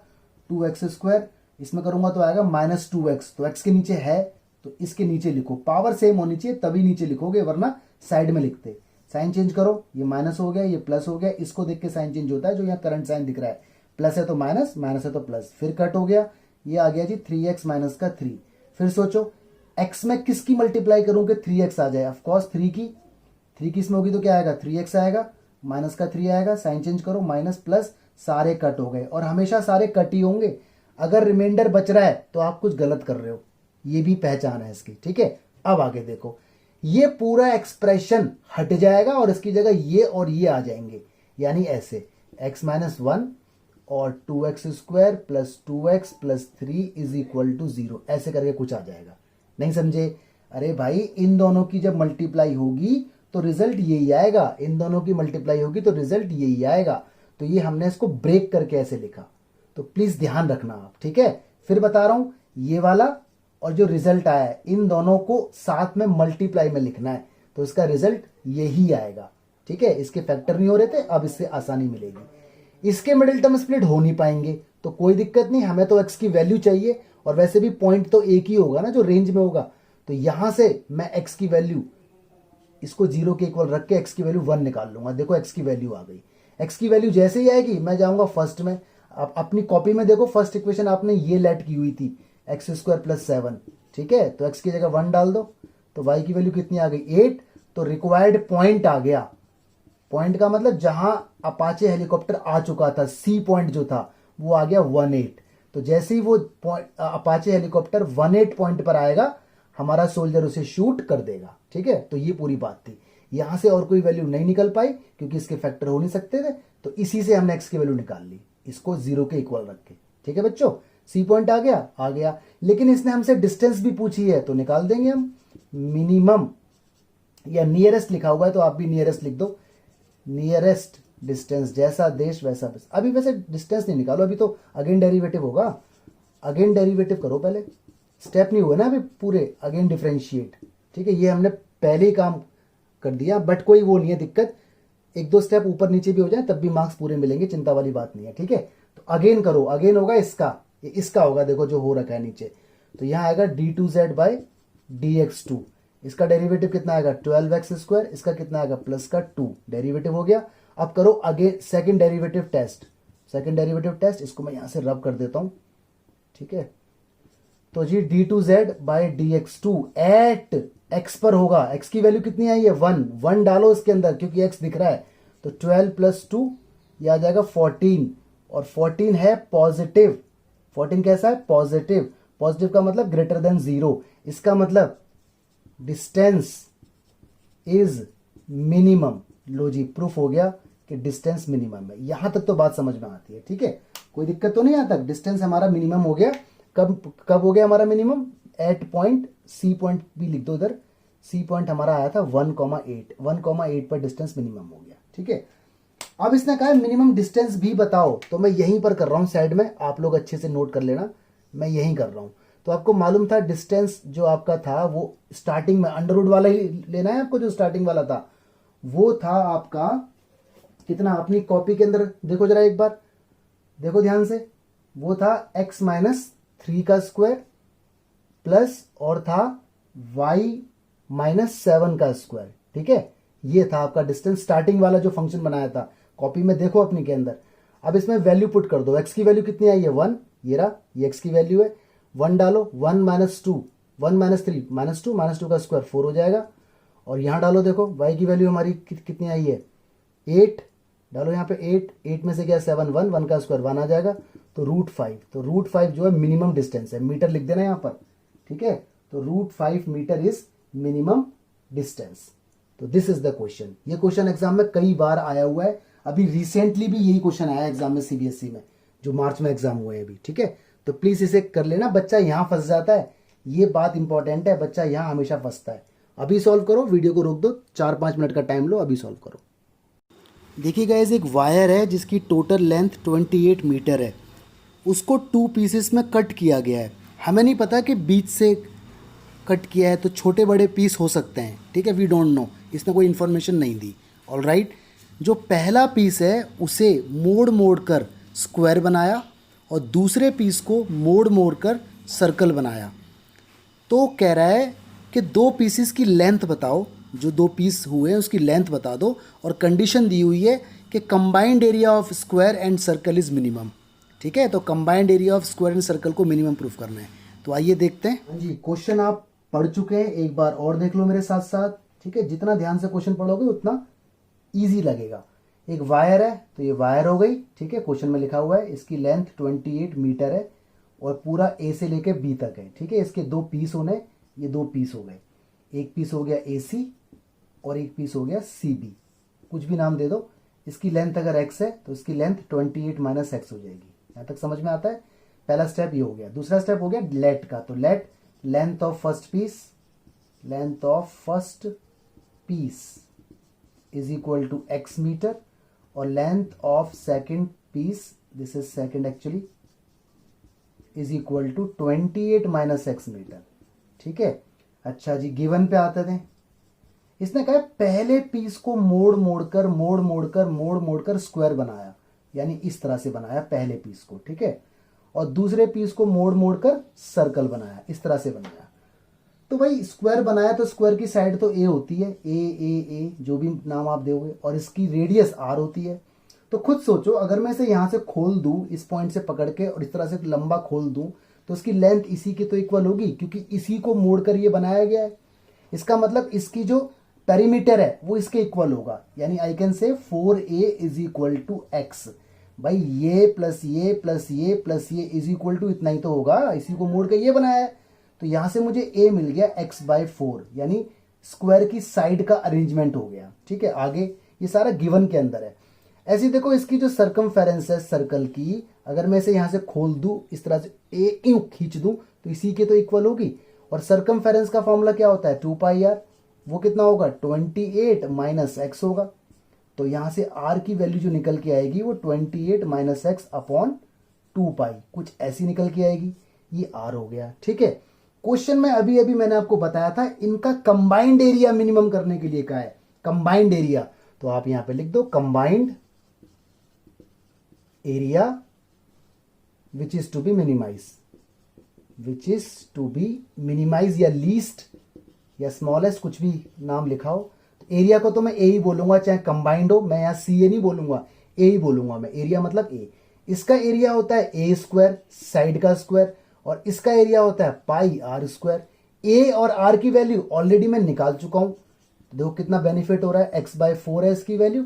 2x स्क्वायर, इसमें करूंगा तो आएगा -2x, तो x के नीचे है तो इसके नीचे लिखो, पावर सेम होनी चाहिए तभी नीचे लिखोगे, वरना साइड में लिखते। साइन चेंज करो, ये माइनस हो गया, ये प्लस हो गया, इसको देख के साइन चेंज होता है, जो यहाँ करंट साइन दिख रहा है, प्लस है तो माइनस, माइनस है तो प्लस, फिर कट हो गया, ये आ गया जी 3x माइनस का 3। फिर सोचो x में किसकी मल्टीप्लाई करूं कि 3x आ जाए, ऑफकोर्स 3 की, 3 की इसमें होगी तो क्या आएगा 3x आएगा, माइनस का 3 आएगा, साइन चेंज करो, माइनस प्लस, सारे कट हो गए, और हमेशा सारे कट ही होंगे। अगर रिमाइंडर बच रहा है तो आप कुछ गलत कर रहे हो, ये भी पहचान है इसकी। ठीक है, अब आगे देखो, ये पूरा एक्सप्रेशन हट जाएगा और इसकी जगह ये और ये आ जाएंगे, यानी ऐसे x माइनस 1 और 2x square plus 2x plus 3 is equal to 0, ऐसे करके कुछ आ जाएगा। नहीं समझे? अरे भाई, इन दोनों की जब मल्टीप्लाई होगी तो रिजल्ट यही आएगा, इन दोनों की मल्टीप्लाई होगी तो रिजल्ट यही आएगा। तो ये हमने इसको ब्रेक करके ऐसे लिखा, तो प्लीज ध्यान रखना आप। ठीक है, फिर बता रहा हूं, ये वाला और जो रिजल्ट आया है इन दोनों को साथ में मल्टीप्लाई में लिखना है, तो इसका रिजल्ट यही आएगा। ठीक है, इसके फैक्टर नहीं हो रहे थे, अब इससे आसानी मिलेगी। इसके मिडिल टर्म स्प्लिट हो नहीं पाएंगे तो कोई दिक्कत नहीं, हमें तो x की वैल्यू चाहिए, और वैसे भी पॉइंट तो एक ही होगा ना जो रेंज में होगा, तो यहां से मैं x की वैल्यू इसको 0 के इक्वल रख के x की वैल्यू 1 निकाल लूंगा। देखो x की वैल्यू आ गई। x की वैल्यू जैसे ही आएगी मैं जाऊंगा फर्स्ट में। आप अपनी कॉपी में देखो, फर्स्ट इक्वेशन आपने ये लेट की हुई थी x² + 7, ठीक है। तो x की जगह 1 डाल दो, तो y की वैल्यू कितनी आ गई 8। तो रिक्वायर्ड पॉइंट आ गया। पॉइंट का मतलब जहां अपाचे हेलीकॉप्टर आ चुका था, सी पॉइंट जो था वो आ गया 18। तो जैसे ही वो अपाचे हेलीकॉप्टर 18 पॉइंट पर आएगा, हमारा सोल्जर उसे शूट कर देगा, ठीक है। तो ये पूरी बात थी। यहां से और कोई वैल्यू नहीं निकल पाई क्योंकि इसके फैक्टर हो नहीं सकते थे, तो इसी से हमने x की वैल्यू निकाल ली, इसको 0 के इक्वल रख के, ठीक है बच्चों। सी पॉइंट आ गया। लेकिन इसने हमसे डिस्टेंस भी पूछी है, तो निकाल देंगे हम। मिनिमम या नियरेस्ट लिखा हुआ है तो आप भी नियरेस्ट लिख दो। नियरेस्ट डिस्टेंस, जैसा देश वैसा बस। अभी वैसे डिस्टेंस नहीं निकालो, अभी तो अगेन डेरिवेटिव होगा। अगेन डेरिवेटिव करो पहले, स्टेप नहीं हुआ ना अभी पूरे। अगेन डिफरेंशिएट, ठीक है। ये हमने पहले ही काम कर दिया, बट कोई वो नहीं है दिक्कत। 1-2 स्टेप ऊपर नीचे भी हो जाए तब भी मार्क्स पूरे मिलेंगे, चिंता वाली बात नहीं है, ठीक है। तो अगेन करो। अगेन होगा इसका, ये इसका होगा, देखो जो हो रखा है नीचे। तो यहां आएगा d2z/dx2। इसका डेरिवेटिव कितना आएगा 12x²। इसका कितना आएगा प्लस का 2, डेरिवेटिव हो गया। अब करो again second derivative test. Second derivative test, इसको मैं यहां से रब कर देता हूं, ठीक है। तो जी d2z/dx2 एट x पर होगा। x की वैल्यू कितनी आई है 1 डालो इसके अंदर क्योंकि x दिख रहा है। तो 12 + 2 ये आ जाएगा 14, और 14 है पॉजिटिव। 14 कैसा है पॉजिटिव। पॉजिटिव का मतलब ग्रेटर देन 0। इसका मतलब डिस्टेंस इज मिनिमम। लो जी, प्रूफ हो गया कि डिस्टेंस मिनिमम है। यहां तक तो बात समझ में आती है, ठीक है। कोई दिक्कत तो नहीं। यहां तक डिस्टेंस हमारा मिनिमम हो गया। कब हो गया हमारा minimum? At point, C point भी लिख दो उधर। सी पॉइंट हमारा आया था 1,8। 1,8 पर डिस्टेंस मिनिमम हो गया, ठीक है। अब इसने कहा मिनिमम डिस्टेंस भी बताओ, तो मैं यहीं पर कर रहा हूं साइड में, आप लोग अच्छे से नोट कर लेना, मैं यहीं कर रहा हूं। तो आपको मालूम था डिस्टेंस जो आपका था वो स्टार्टिंग में अंडरवुड वाला ही लेना है आपको। जो स्टार्टिंग वाला था वो था आपका कितना, अपनी कॉपी के अंदर देखो जरा एक बार, देखो ध्यान से। वो था x-3 का स्क्वायर प्लस और था y-7 का स्क्वायर, ठीक है। ये था आपका डिस्टेंस स्टार्टिंग वाला जो फंक्शन बनाया था। कॉपी में देखो अपनी के अंदर। अब इसमें वैल्यू पुट कर दो। x की वैल्यू कितनी आई है 1, ये रहा, ये x की वैल्यू है। 1 डालो, 1 - 2, 1 - 3 -2, -2 का स्क्वायर 4 हो जाएगा। और यहां डालो, देखो y की वैल्यू हमारी कितनी आई है 8 डालो यहाँ पे। 8 में से क्या 7, 1 का स्क्वायर 1 आ जाएगा। तो √5, तो √5 जो है मिनिमम डिस्टेंस है। मीटर लिख देना यहाँ पर, ठीक है। तो √5 मीटर इज मिनिमम डिस्टेंस। तो दिस इज द क्वेश्चन। ये क्वेश्चन एग्जाम में कई बार आया हुआ है। अभी रिसेंटली भी यही क्वेश्चन आया एग्जाम में सीबीएसई में, जो मार्च में एग्जाम हुए हैं अभी, ठीक है। तो प्लीज इसे कर लेना। बच्चा यहां फंस जाता है, ये बात इंपॉर्टेंट है, बच्चा यहां हमेशा फंसता है। अभी सॉल्व करो, वीडियो को रोक दो, 4-5 मिनट का टाइम लो, अभी सॉल्व करो। देखिए गाइस, एक वायर है जिसकी टोटल लेंथ 28 मीटर है। उसको 2 पीसेस में कट किया गया है। हमें नहीं पता कि बीच से कट किया है, तो छोटे बड़े पीस हो सकते हैं, ठीक है। वी डोंट नो, इसने कोई इन्फॉर्मेशन नहीं दी। ऑलराइट, जो पहला पीस है उसे मोड़ कर स्क्वायर बनाया और दूसरे पीस को मोड़ कर सर्कल बनाया। तो कह रहा है कि 2 पीसेस की लेंथ बताओ, जो 2 पीस हुए हैं उसकी लेंथ बता दो, और कंडीशन दी हुई है कि combined area of square and circle is minimum, ठीक है। तो combined area of square and circle को मिनिमम प्रूफ करना है। तो आइए देखते हैं। हाँ जी, क्वेश्चन आप पढ़ चुके हैं, एक बार और देख लो मेरे साथ साथ, ठीक है। जितना ध्यान से क्वेश्चन पढ़ोगे उतना ईजी लगेगा। एक वायर है, तो ये वायर हो गई, ठीक है। क्वेश्चन में लिखा हुआ है इसकी लेंथ 28 मीटर है और पूरा ए से लेके बी तक है, ठीक है। इसके 2 पीस होने, ये 2 पीस हो गए। एक पीस हो गया AC और एक पीस हो गया CB, कुछ भी नाम दे दो। इसकी लेंथ अगर x है तो इसकी लेंथ 28 - x हो जाएगी। यहां तक समझ में आता है। पहला स्टेप ये हो गया। दूसरा स्टेप हो गया लेट का। तो let length of first piece is equal to x metre, और length of second piece, this is second actually, is equal to 28 - x metre, ठीक है। अच्छा जी, गिवन पे आते थे। इसने कहा पहले पीस को मोड़ कर स्क्वायर बनाया, यानी इस तरह से बनाया पहले पीस को, ठीक है। और दूसरे पीस को मोड़ कर सर्कल बनाया, इस तरह से बनाया। तो भाई स्क्वायर बनाया तो स्क्वायर की साइड तो ए होती है, ए जो भी नाम आप दोगे, और इसकी रेडियस आर होती है। तो खुद सोचो, अगर मैं इसे यहाँ से खोल दूँ इस पॉइंट से पकड़ के और इस तरह से लंबा खोल दूँ, तो इसकी लेंथ इसी की तो इक्वल होगी, क्योंकि इसी को मोड़कर ये बनाया गया है। इसका मतलब इसकी जो पेरीमीटर है वो इसके इक्वल होगा, यानी I can say 4a is equal to x. भाई ये प्लस ये प्लस ये प्लस ये इज इक्वल टू इतना ही तो होगा, इसी को मोड़ के ये बनाया है। तो यहां से मुझे a मिल गया x/4, यानी स्क्वायर की साइड का अरेंजमेंट हो गया। ठीक है, आगे ये सारा गिवन के अंदर है। ऐसे देखो, इसकी जो सर्कमफेरेंस है सर्कल की, अगर मैं इसे यहां से खोल दूं इस तरह से यूं खींच दूं तो इसी के तो इक्वल होगी। और सर्कमफेरेंस का फॉर्मूला क्या होता है, 2πr। वो कितना होगा, 28 माइनस एक्स होगा। तो यहां से r की वैल्यू जो निकल के आएगी वो 28 माइनस एक्स अपॉन 2π, कुछ ऐसी निकल के आएगी। ये r हो गया। ठीक है, क्वेश्चन में अभी अभी मैंने आपको बताया था इनका कंबाइंड एरिया मिनिमम करने के लिए क्या है, कंबाइंड एरिया। तो आप यहां पे लिख दो combined area which is to be minimise, which is to be minimise या लीस्ट या स्मॉलेस्ट, कुछ भी नाम लिखा हो। तो एरिया को तो मैं ए ही बोलूंगा, चाहे कंबाइंड हो। मैं यहां सी ए नहीं बोलूंगा, ए ही बोलूंगा मैं। एरिया मतलब ए। इसका एरिया होता है ए स्क्वायर, साइड का स्क्वायर, और इसका एरिया होता है पाई आर स्क्वायर। ए और आर की वैल्यू ऑलरेडी मैं निकाल चुका हूं। देखो कितना बेनिफिट हो रहा है, x/4 है इसकी वैल्यू,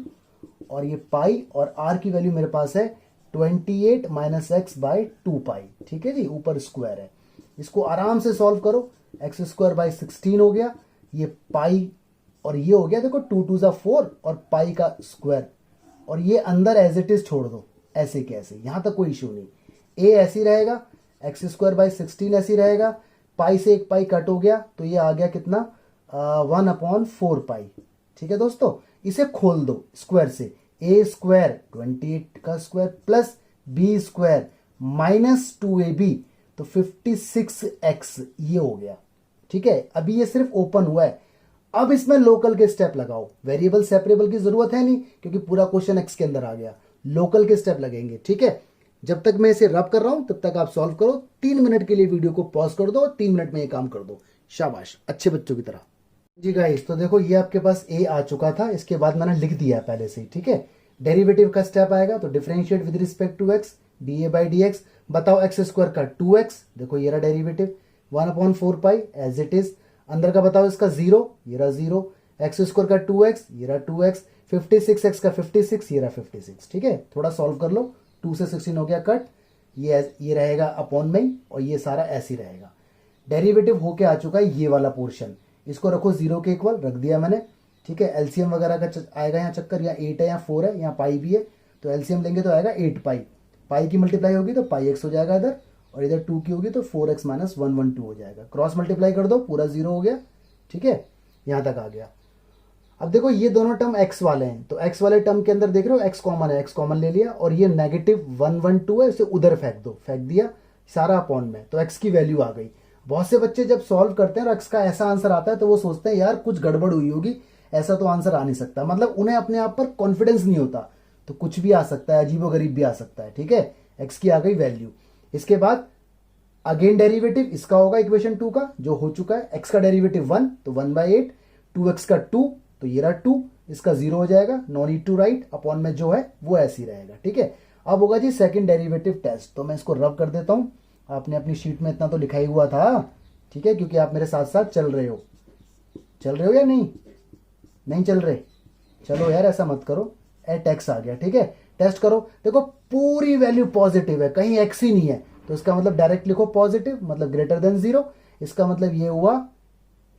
और ये पाई और आर की वैल्यू मेरे पास है 28 माइनस x/2π। ठीक है जी, ऊपर स्क्वायर है। इसको आराम से सॉल्व करो, x²/16 हो गया, ये पाई और ये हो गया, देखो 2 2 जा 4 और पाई का स्क्वायर, और ये अंदर एज इट इज छोड़ दो, ऐसे कैसे, यहां तक कोई इश्यू नहीं। ए ऐसी रहेगा, x²/16 ऐसी रहेगा, पाई से एक पाई कट हो गया, तो ये आ गया कितना, 1/4π। ठीक है दोस्तों, इसे खोल दो स्क्वायर से, a² 28 का square plus b² minus 2ab, तो 56x ये हो गया। ठीक है, अभी ये सिर्फ ओपन हुआ है। अब इसमें लोकल के स्टेप लगाओ, वेरिएबल सेपरेबल की जरूरत है नहीं, क्योंकि पूरा क्वेश्चन x के अंदर आ गया। लोकल के स्टेप लगेंगे। ठीक है, जब तक मैं इसे रब कर रहा हूं तब तक आप सॉल्व करो। 3 मिनट के लिए वीडियो को पॉज कर दो, 3 मिनट में ये काम कर दो। शाबाश, अच्छे बच्चों की तरह। जी गाइस, तो देखो ये आपके पास a आ चुका था, इसके बाद मैंने लिख दिया पहले से ही। ठीक है, डेरिवेटिव का स्टेप आएगा, तो differentiate with respect to x, dA/dx। बताओ x² का 2x, देखो ये रहा डेरिवेटिव, 1/4π एज इट इज। अंदर का बताओ इसका 0, ये रहा 0। x² का 2x, ये रहा 2x। 56x का 56, ये रहा 56। ठीक है, थोड़ा सॉल्व कर लो, 2 से 16 हो गया कट, ये रहेगा अपॉन में, और ये सारा ऐसे ही रहेगा। डेरिवेटिव होके आ चुका है ये वाला पोर्शन, इसको रखो 0 के इक्वल, रख दिया मैंने। ठीक है, एलसीएम वगैरह का आएगा यहाँ चक्कर, या 8 है या 4 है, यहाँ पाई भी है, तो एलसीएम लेंगे तो आएगा 8π। पाई की मल्टीप्लाई होगी तो πx हो जाएगा इधर, और इधर 2 की होगी तो 4x - 112 हो जाएगा। क्रॉस मल्टीप्लाई कर दो, पूरा 0 हो गया। ठीक है, यहाँ तक आ गया। अब देखो ये दोनों टर्म x वाले हैं, तो x वाले टर्म के अंदर देख रहे हो x कॉमन है, x कॉमन ले लिया, और ये -112 है, इसे उधर फेंक दो, फेंक दिया सारा अपॉन में, तो x की वैल्यू आ गई। बहुत से बच्चे जब सॉल्व करते हैं और x का ऐसा आंसर आता है तो वो सोचते हैं यार कुछ गड़बड़ हुई होगी, ऐसा तो आंसर आ नहीं सकता। मतलब उन्हें अपने आप पर कॉन्फिडेंस नहीं होता, तो कुछ भी आ सकता है, अजीबोगरीब भी आ सकता है। ठीक है, x की आ गई वैल्यू। इसके बाद अगेन डेरिवेटिव इसका होगा इक्वेशन 2 का, जो हो चुका है। x का डेरिवेटिव 1, तो 1/8, 2x का 2, तो ये रहा 2, इसका 0 हो जाएगा, no need to write, upon में जो है वो ऐसे ही रहेगा। ठीक है, अब होगा जी सेकंड डेरिवेटिव टेस्ट, तो मैं इसको रब कर देता हूं। आपने अपनी शीट में इतना तो लिखा ही हुआ था, ठीक है, क्योंकि आप मेरे साथ साथ चल रहे हो या नहीं चल रहे, चलो यार ऐसा मत करो। एट एक्स आ गया। ठीक है, टेस्ट करो, देखो पूरी वैल्यू पॉजिटिव है, कहीं एक्स ही नहीं है, तो इसका मतलब डायरेक्ट लिखो पॉजिटिव, मतलब ग्रेटर देन 0। इसका मतलब ये हुआ,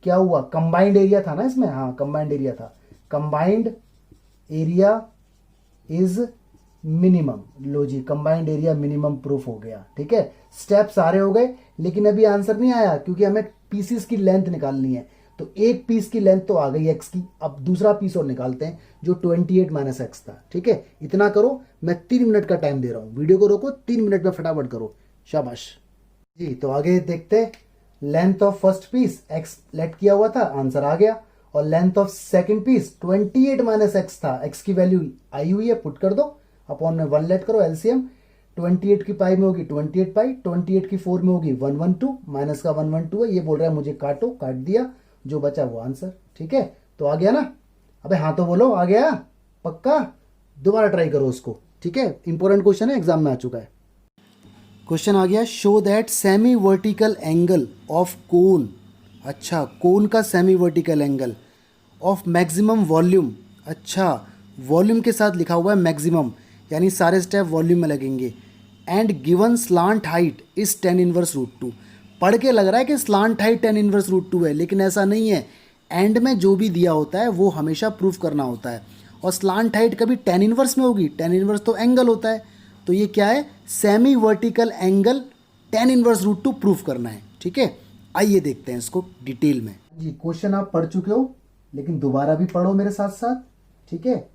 क्या हुआ, कंबाइंड एरिया था ना इसमें, हाँ कंबाइंड एरिया था। कंबाइंड एरिया इज मिनिमम, लो जी कंबाइंड एरिया मिनिमम प्रूफ हो गया। ठीक है, स्टेप सारे हो गए, लेकिन अभी आंसर नहीं आया, क्योंकि हमें पीसीस की लेंथ निकालनी है। तो एक पीस की लेंथ तो आ गई एक्स की, अब दूसरा पीस और निकालते हैं जो 28 - एक्स था। ठीक है, इतना करो, मैं 3 मिनट का टाइम दे रहा हूं, वीडियो को रोको, 3 मिनट में फटाफट करो। शाबाश जी, तो आगे देखते हैं। Length of first piece X let किया हुआ था, आंसर आ गया, और length of second piece 28 - X था, एक्स की वैल्यू आई हुई है, पुट कर दो, अपॉन में 1 लेट करो, एलसीएम 28 की पाई में होगी 28 पाई, 28 की 4 में होगी 112, माइनस का 112 है, ये बोल रहा है मुझे काटो, काट दिया, जो बचा वो आंसर। ठीक है, तो आ गया ना? अबे हाँ तो बोलो, आ गया पक्का? दोबारा ट्राई करो उसको। ठीक है, इंपॉर्टेंट क्वेश्चन है, एग्जाम में आ चुका है। क्वेश्चन आ गया, show that semi vertical angle of cone. अच्छा, कोन का semi vertical angle of maximum volume. अच्छा, वॉल्यूम के साथ लिखा हुआ है मैक्सिमम, यानी सारे स्टेप वॉल्यूम में लगेंगे। And given slant height is 10 inverse root 2। पढ़ के लग रहा है कि स्लांट हाइट 10 इनवर्स रूट 2 है, लेकिन ऐसा नहीं है। एंड में जो भी दिया होता है वो हमेशा प्रूफ करना होता है। और स्लांट हाइट कभी 10 इनवर्स में होगी, 10 इनवर्स तो एंगल होता है। तो ये क्या है? Semi vertical angle 10 inverse root 2 प्रूफ करना है। ठीक है, आइए देखते हैं इसको डिटेल में। जी, क्वेश्चन आप पढ़ चुके हो, लेकिन दोबारा भी पढ़ो मेरे साथ साथ। ठीक है,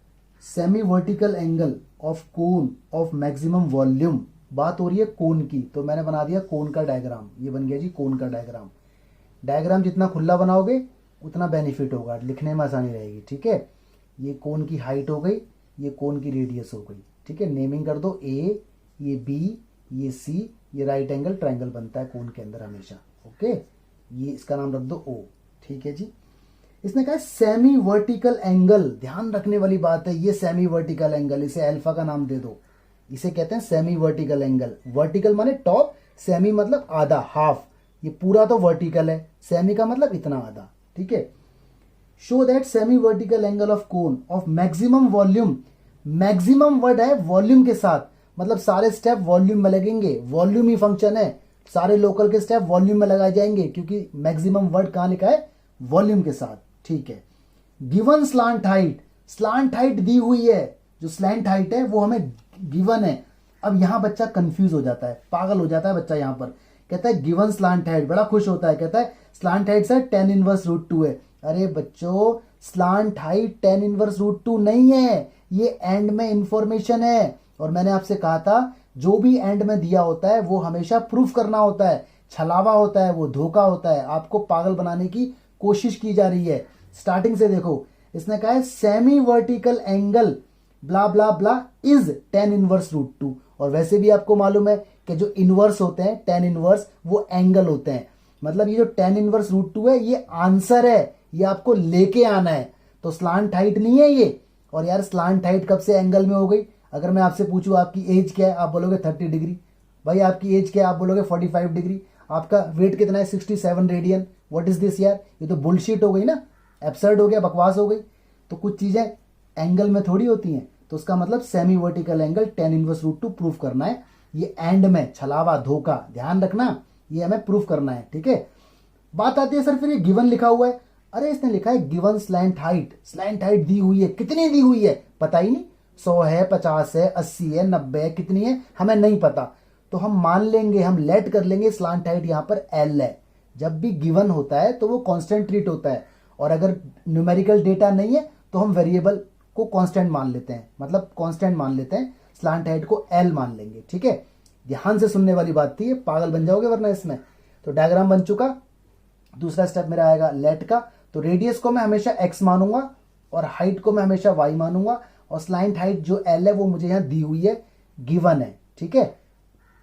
semi vertical angle of cone of maximum volume, बात हो रही है कोन की, तो मैंने बना दिया कोन का डायग्राम। ये बन गया जी कोन का डायग्राम। डायग्राम जितना खुला बनाओगे उतना बेनिफिट होगा, लिखने में आसानी रहेगी। ठीक है, ये कोन की हाइट हो गई, ये कोन की रेडियस हो गई। ठीक है, नेमिंग कर दो, ए, ये बी, ये सी, ये राइट एंगल ट्रायंगल बनता है कोन के अंदर हमेशा। ओके, ये इसका नाम रख दो ओ। ठीक है जी, इसने कहा सेमी वर्टिकल एंगल, ध्यान रखने वाली बात है, ये सेमी वर्टिकल एंगल, इसे अल्फा का नाम दे दो। इसे कहते हैं सेमी वर्टिकल एंगल। वर्टिकल माने टॉप, सेमी मतलब आधा, हाफ। ये पूरा तो वर्टिकल है, सेमी का मतलब इतना आधा। ठीक है, show that semi vertical angle of cone of maximum volume. Maximum word है वॉल्यूम के साथ, मतलब सारे स्टेप वॉल्यूम में लगेंगे। वॉल्यूम ही फंक्शन है, सारे लोकल के स्टेप वॉल्यूम में लगाए जाएंगे, क्योंकि मैक्सिमम वर्ड कहां लिखा है? वॉल्यूम के साथ। ठीक है, given slant height, slant height दी हुई है, जो स्लैंट हाइट है वो हमें गिवन है। अब यहां बच्चा कंफ्यूज हो जाता है, पागल हो जाता है बच्चा। यहां पर कहता है गिवन स्लांट हाइट, बड़ा खुश होता है, कहता है slant height sir 10 inverse root 2 है। अरे बच्चों, स्लांट हाइट 10 इनवर्स रूट 2 नहीं है, ये एंड में इंफॉर्मेशन है। और मैंने आपसे कहा था जो भी एंड में दिया होता है वो हमेशा प्रूफ करना होता है, छलावा होता है, वो धोखा होता है, आपको पागल बनाने की कोशिश की जा रही है। स्टार्टिंग से देखो, इसने कहा है semi vertical angle blah blah blah is 10 inverse root 2। और वैसे भी आपको मालूम है कि जो इनवर्स होते हैं 10 इनवर्स वो एंगल होते हैं। मतलब ये जो 10 इनवर्स रूट 2 है ये आंसर है, ये आपको लेके आना है। तो स्लांट हाइट नहीं है ये। और यार स्लांट हाइट कब से एंगल में हो गई? अगर मैं आपसे पूछूं आपकी एज क्या है, आप बोलोगे 30 डिग्री। भाई आपकी एज क्या है, आप बोलोगे 45 डिग्री। आपका वेट कितना है? 67 रेडियन। व्हाट इज दिस यार, ये तो बुलशिट हो गई ना, एब्सर्ड हो गया, बकवास हो गई। तो कुछ चीजें एंगल में थोड़ी होती हैं। तो उसका मतलब semi vertical angle 10 inverse root 2 प्रूफ करना है। ये एंड में छलावा, धोखा, ध्यान रखना, ये हमें प्रूफ करना है। ठीक है, बात आती है सर फिर ये गिवन लिखा हुआ है। अरे इसने लिखा है given slant height, slant height दी हुई है, कितनी दी हुई है पता ही नहीं, 100 है, 50 है, 80 है, 90 है, कितनी है हमें नहीं पता। तो हम मान लेंगे, हम लेट कर लेंगे स्लैंट हाइट यहां पर एल है। जब भी गिवन होता है तो वो कांस्टेंट ट्रीट होता है, और अगर न्यूमेरिकल डेटा नहीं है तो हम वेरिएबल को कांस्टेंट मान लेते हैं, मतलब कांस्टेंट मान लेते हैं, स्लैंट हाइट को एल मान लेंगे। ठीक है, ध्यान से सुनने वाली बात थी, पागल बन जाओगे वरना इसमें। तो डायग्राम बन चुका। दूसरा स्टेप मेरा आएगा लेट का। तो रेडियस को मैं हमेशा एक्स मानूंगा और हाइट को मैं हमेशा वाई मानूंगा, और स्लैंट हाइट जो एल है वो मुझे यहां दी हुई है, गिवन है। ठीक है,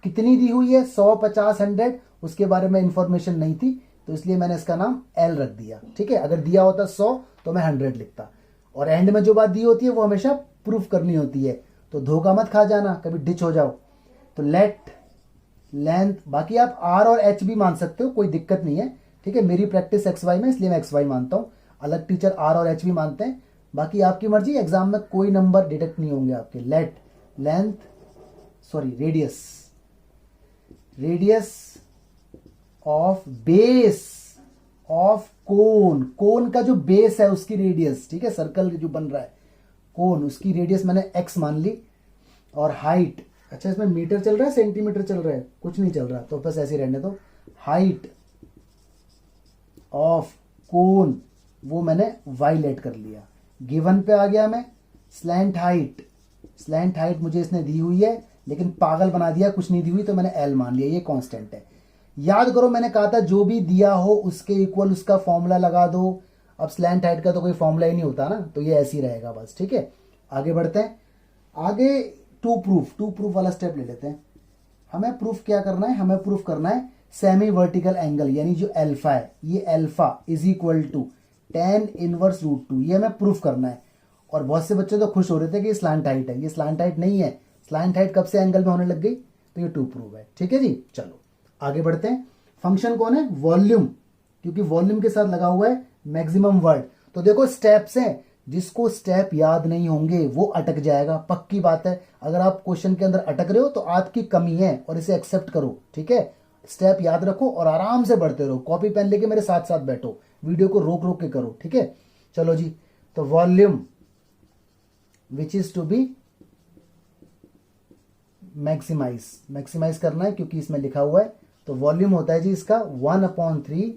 कितनी दी हुई है? 100, 50, 100, उसके बारे में इंफॉर्मेशन नहीं थी, तो इसलिए मैंने इसका नाम एल रख दिया। ठीक है, अगर दिया होता 100 तो मैं 100 लिखता। और एंड में जो बात दी होती है वो हमेशा प्रूफ करनी होती है, तो धोखा मत खा जाना, कभी डिच हो जाओ। तो लेट लेंथ, बाकी आप आर और एच भी मान सकते हो, कोई दिक्कत नहीं है। ठीक है, मेरी प्रैक्टिस एक्स वाई में, इसलिए मैं एक्स वाई मानता हूं। अलग टीचर आर और एच भी मानते हैं, बाकी आपकी मर्जी। एग्जाम में कोई नंबर डिडक्ट नहीं होंगे आपके। Let length, sorry radius, radius of base of cone, cone का जो बेस है उसकी रेडियस। ठीक है, सर्कल जो बन रहा है कोन, उसकी रेडियस मैंने एक्स मान ली। और हाइट, अच्छा इसमें मीटर चल रहा है, सेंटीमीटर चल रहा है, कुछ नहीं चल रहा, तो बस ऐसे ही रहने दो। हाइट ऑफ कोन वो मैंने वाई लेट कर लिया। गिवन पे आ गया मैं। स्लैंट हाइट, स्लैंट हाइट मुझे इसने दी हुई है, लेकिन पागल बना दिया, कुछ नहीं दी हुई, तो मैंने एल मान लिया, ये कांस्टेंट है। याद करो मैंने कहा था जो भी दिया हो उसके इक्वल उसका फॉर्मूला लगा दो। अब स्लैंट हाइट का तो कोई फॉर्मूला ही नहीं होता ना, तो ये ऐसे ही रहेगा बस। ठीक है, आगे बढ़ते हैं। आगे टू प्रूफ वाला स्टेप ले लेते हैं। हमें प्रूफ क्या करना है, हमें प्रूफ करना है सेमी वर्टिकल एंगल, यानी जो अल्फा है, ये alpha is equal to tan inverse root 2, ये हमें प्रूफ करना है। और बहुत से बच्चे तो खुश हो रहे थे कि ये स्लांट हाइट है, ये स्लांट हाइट नहीं है। स्लांट हाइट कब से एंगल में होने लग गई, तो ये 2 प्रूव है। ठीक है जी, चलो आगे बढ़ते हैं। फंक्शन कौन है, वॉल्यूम, क्योंकि वॉल्यूम के साथ लगा हुआ है मैक्सिमम वर्ड। तो देखो स्टेप्स हैं, जिसको स्टेप याद नहीं होंगे वो अटक जाएगा, पक्की बात है। अगर आप क्वेश्चन के अंदर अटक रहे हो तो आपकी कमी है और इसे एक्सेप्ट करो। ठीक है, स्टेप याद रखो और आराम से बढ़ते रहो। कॉपी पेन लेके मेरे साथ साथ बैठो, वीडियो को रोक रोक के करो। ठीक है, चलो जी। तो volume which is to be maximize करना है, क्योंकि इसमें लिखा हुआ है। तो वॉल्यूम होता है जी इसका 1/3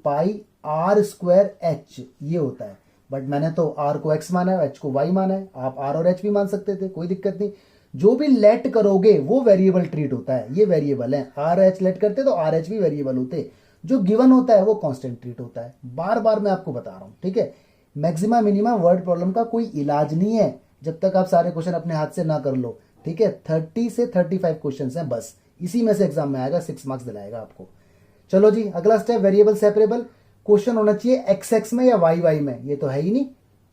पाई आर स्क्वायर एच, ये होता है। बट मैंने तो आर को एक्स माना है, एच को वाई माना है। आप आर और एच भी मान सकते थे, कोई दिक्कत नहीं। जो भी लेट करोगे वो वेरिएबल ट्रीट होता है, ये वेरिएबल है। आर एच लेट करते तो आर एच भी वेरिएबल होते। जो गिवन होता है वो कांस्टेंट ट्रीट होता है। बार बार मैं आपको बता रहा हूं। ठीक है, मैक्सिमा मिनिमा वर्ड प्रॉब्लम का कोई इलाज नहीं है जब तक आप सारे क्वेश्चन अपने हाथ से ना कर लो। ठीक है, 30 से 35 क्वेश्चन हैं बस, इसी में से एग्जाम में आएगा, 6 मार्क्स दिलाएगा आपको। चलो जी, अगला स्टेप वेरिएबल सेपरेबल। क्वेश्चन होना चाहिए एक्स एक्स में या वाई वाई में, ये तो है ही नहीं।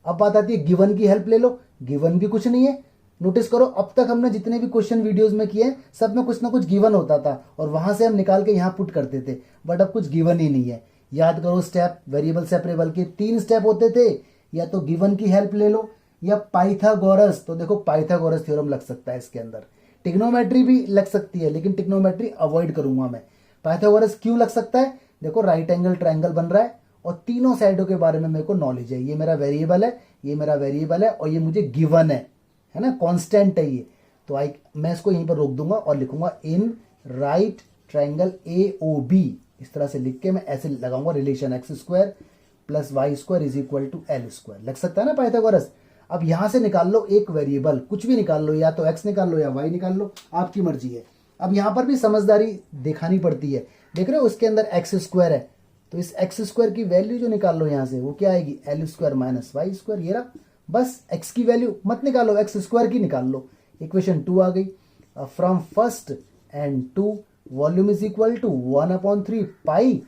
अब बात आती है गिवन की हेल्प ले लो, गिवन भी कुछ नहीं है। नोटिस करो, अब तक हमने जितने भी क्वेश्चन वीडियोस में किए सब में कुछ ना कुछ गिवन होता था और वहां से हम निकाल के यहां पुट करते थे, बट अब कुछ गिवन ही नहीं है। याद करो स्टेप, वेरिएबल सेपरेबल के 3 स्टेप होते थे, या तो गिवन की हेल्प ले लो या पाइथागोरस। तो देखो पाइथागोरस थ्योरम लग सकता है इसके अंदर, टिग्नोमेट्री भी लग सकती है, लेकिन टिग्नोमेट्री अवॉइड करूंगा मैं। पाइथागोरस क्यों लग सकता है, देखो राइट एंगल ट्रायंगल बन रहा है और तीनों साइडों के बारे में मेरे को नॉलेज है। ये मेरा वेरिएबल है, ये मेरा वेरिएबल है और ये मुझे गिवन है ना, कांस्टेंट है ये। तो मैं इसको यहीं पर रोक दूंगा और लिखूंगा इन राइट ट्रायंगल AOB। इस तरह से लिख के मैं ऐसे लगाऊंगा relation x square plus y square is equal to l square. लग सकता है ना पाइथागोरस। अब यहां से निकाल लो एक वेरिएबल, कुछ भी निकाल लो, या तो एक्स निकाल लो या वाई निकाल लो, आपकी मर्जी है। अब यहां पर भी समझदारी दिखानी पड़ती है। देख रहे हो उसके अंदर एक्स स्क्वायर है, तो इस एक्स स्क्वायर की वैल्यू जो निकाल लो यहां से, वो क्या आएगी, l square minus y square. ये रहा, बस एक्स की वैल्यू मत निकालो, एक्स स्क्वायर की निकाल लो। इक्वेशन 2 आ गई। From first and 2 volume is equal to 1/3 pi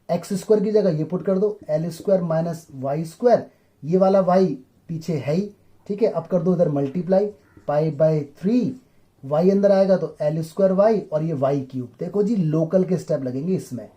x square की जगह ये पुट कर दो, l square minus y square. ये वाला वाई पीछे है ही, ठीक है। अब कर दो इधर मल्टीप्लाई, पाई/3 वाई अंदर आएगा तो एल स्क्वायर वाई और ये वाई क्यूब। देखो जी लोकल के स्टेप लगेंगे इसमें।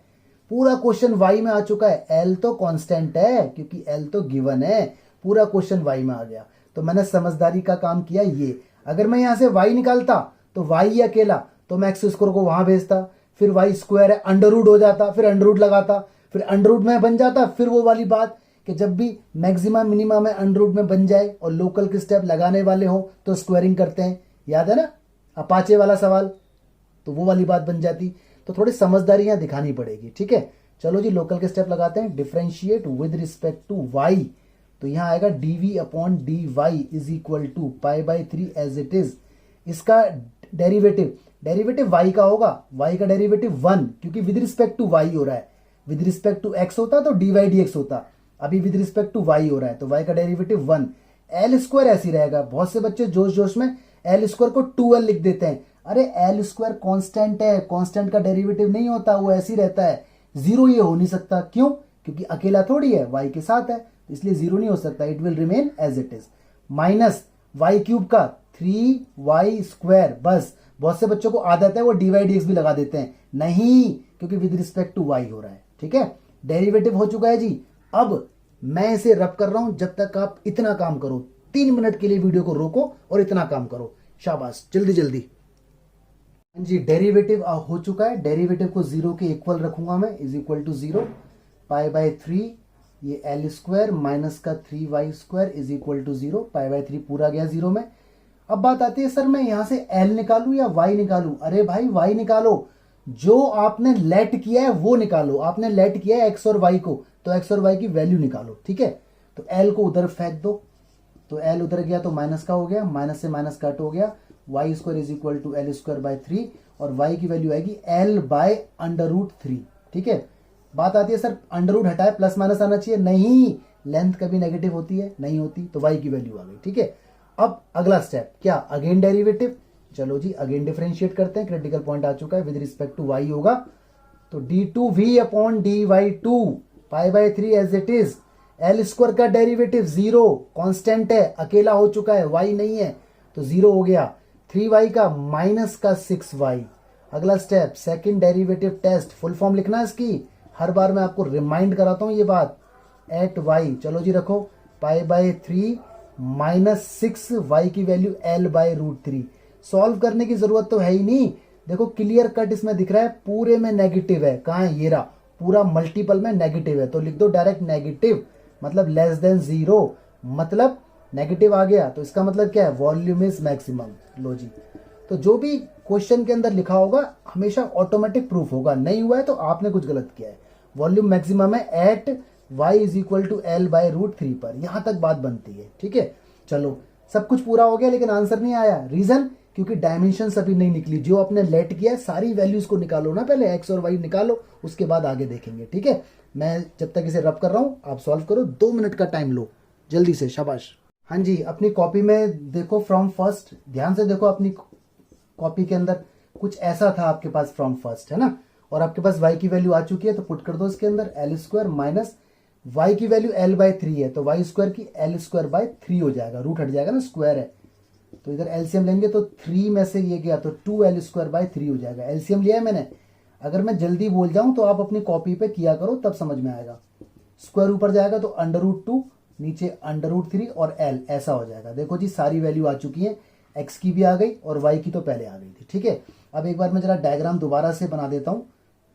पूरा क्वेश्चन वाई में आ चुका है, एल तो कांस्टेंट है क्योंकि एल तो गिवन है, पूरा क्वेश्चन वाई में आ गया। तो मैंने समझदारी का काम किया ये। अगर मैं यहां से वाई निकालता तो वाई अकेला, तो मैं एक्स स्क्वायर को वहां भेजता, फिर वाई स्क्वायर है अंडर रूट हो जाता, फिर अंडर रूट लगाता, फिर अंडर रूट में बन जाता। फिर वो वाली बात कि जब भी मैक्सिमा मिनिमा में अंडर रूट में बन जाए और लोकल के स्टेप लगाने वाले हो तो स्क्वायरिंग करते हैं, याद है ना अपाचे वाला सवाल, तो वो वाली बात बन जाती। तो थोड़ी समझदारी यहां दिखानी पड़ेगी, ठीक है। चलो जी लोकल के स्टेप लगाते हैं। Differentiate with respect to y, तो यहां आएगा dv/dy इज इक्वल टू पाई/3 एज इट इज। इसका डेरिवेटिव y का होगा, y का डेरिवेटिव 1, क्योंकि विद रिस्पेक्ट टू y हो रहा है। विद रिस्पेक्ट टू x होता तो dy/dx होता, अभी विद रिस्पेक्ट टू y हो रहा है तो y का डेरिवेटिव 1। एल स्क्वायर ऐसी रहेगा, बहुत से बच्चे जोश जोश में एल स्क्वायर को 2l लिख देते हैं। अरे एल स्क्वायर कांस्टेंट है, कांस्टेंट का डेरिवेटिव नहीं होता, वो ऐसे ही रहता है। जीरो ये हो नहीं सकता, क्यों, क्योंकि अकेला थोड़ी है, y के साथ है, इसलिए जीरो नहीं हो सकता, it will remain as it is. Minus y cube का 3y स्क्वायर, बस बहुत से बच्चों को आदत है वो dy/dx भी लगा देते हैं, नहीं, क्योंकि विद रिस्पेक्ट टू y हो रहा है, ठीक है। डेरिवेटिव हो चुका है जी। अब मैं इसे रब कर रहा हूं, जब तक आप इतना काम करो, 3 मिनट के लिए वीडियो को रोको और इतना काम करो, शाबाश, जल्दी जल्दी। जी डेरिवेटिव हो चुका है, डेरिवेटिव को 0 के इक्वल रखूंगा मैं, इज इक्वल टू 0 पाई/3 ये एल स्क्वायर माइनस का 3y square is equal to 0, pi पूरा गया 0 में। अब बात आती है सर मैं यहां से l निकालू या y निकालू। अरे भाई y निकालो, जो आपने लेट किया है वो निकालो। आपने लेट किया है x और y को, तो x और y की वैल्यू निकालो, ठीक है। तो l को उधर फेंक दो, तो l उधर गया तो माइनस का हो गया, माइनस से माइनस कट हो गया, y square is equal to l square by 3 और y की वैल्यू आएगी l/√3, ठीक है। बात आती है सर अंडर रूट हटाए प्लस माइनस आना चाहिए, नहीं, लेंथ कभी नेगेटिव होती है, नहीं होती, तो y की वैल्यू आ गई, ठीक है। अब अगला स्टेप क्या, अगेन डेरिवेटिव। चलो जी अगेन डिफरेंशिएट करते हैं, क्रिटिकल पॉइंट आ चुका है, विद रिस्पेक्ट टू y होगा तो d2v upon dy2 pi by 3 as it is. L square का डेरिवेटिव 0 कांस्टेंट है, अकेला हो चुका है, y नहीं है तो 0 हो गया। 3y का माइनस का 6y। अगला step second derivative test, full form लिखना है इसकी, हर बार मैं आपको रिमाइंड कराता हूं ये बात। एट y, चलो जी रखो, पाई बाय 3 माइनस 6y की value l by root 3। Solve करने की जरूरत तो है ही नहीं, देखो क्लियर कट इसमें दिख रहा है, पूरे में नेगेटिव है, कहां है, ये रहा, पूरा मल्टीपल में नेगेटिव है तो लिख दो डायरेक्ट नेगेटिव, मतलब लेस देन 0, मतलब नेगेटिव आ गया तो इसका मतलब क्या है, वॉल्यूम इज मैक्सिमम। लो जी, तो जो भी क्वेश्चन के अंदर लिखा होगा हमेशा ऑटोमेटिक प्रूफ होगा, नहीं हुआ है तो आपने कुछ गलत किया है। वॉल्यूम मैक्सिमम है at y is equal to l by root 3 पर, यहां तक बात बनती है, ठीक है। चलो सब कुछ पूरा हो गया लेकिन आंसर नहीं आया, रीजन क्योंकि डायमेंशन अभी नहीं निकली, जो आपने लेट किया है सारी वैल्यूज को निकालो ना, पहले x और y निकालो, उसके बाद आगे देखेंगे, ठीक है। मैं जब तक इसे रब कर रहा हूं आप सॉल्व करो, 2 मिनट का टाइम लो जल्दी से, शाबाश। हाँ जी, अपनी कॉपी में देखो फ्रॉम फर्स्ट, ध्यान से देखो अपनी कॉपी के अंदर कुछ ऐसा था आपके पास फ्रॉम फर्स्ट, है ना, और आपके पास y की वैल्यू आ चुकी है तो पुट कर दो इसके अंदर, एल स्क्वायर माइनस y की वैल्यू l बाय 3 है तो y स्क्वायर की l स्क्वायर बाय 3 हो जाएगा, रूट हट जाएगा ना, स्क्वायर है तो इधर एलसीएम लेंगे तो 3 में से ये गया तो 2l स्क्वायर बाय 3 हो जाएगा। एलसीएम लिया है मैंने, अगर मैं जल्दी बोल जाऊं तो आप अपनी कॉपी पे किया करो तब समझ में आएगा। स्क्वायर ऊपर जाएगा तो अंडर रूट 2, नीचे अंडर रूट 3 और l, ऐसा हो जाएगा। देखो जी सारी वैल्यू आ चुकी है, x की भी आ गई और y की तो पहले आ गई थी, ठीक है। अब एक बार मैं जरा डायग्राम दोबारा से बना देता हूं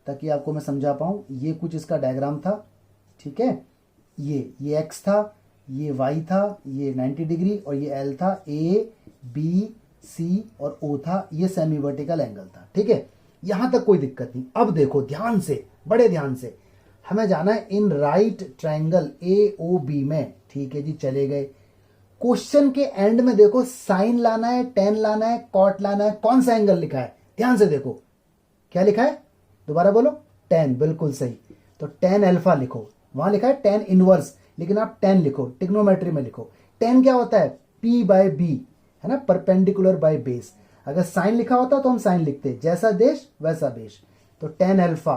ताकि आपको मैं समझा पाऊं। ये कुछ इसका डायग्राम था, ठीक है, ये x था, ये y था, ये 90 डिग्री और ये l था, a b c और o था, ये सेमी वर्टिकल एंगल था, ठीक है, यहां तक कोई दिक्कत नहीं। अब देखो ध्यान से, बड़े ध्यान से, हमें जाना है इन राइट ट्रायंगल AOB में, ठीक है जी, चले गए। क्वेश्चन के एंड में देखो साइन लाना है, टेन लाना है, कॉट लाना है, कौन सा एंगल लिखा है, ध्यान से देखो क्या लिखा है, दोबारा बोलो, टेन, बिल्कुल सही। तो टेन अल्फा लिखो, वहां लिखा है टेन इनवर्स, लेकिन आप टेन लिखो, टिग्नोमेट्री में लिखो। टेन क्या होता है, P बाय B, है ना, परपेंडिकुलर बाय बेस। अगर साइन लिखा होता तो हम साइन लिखते, जैसा देश वैसा बेश। तो टेन अल्फा,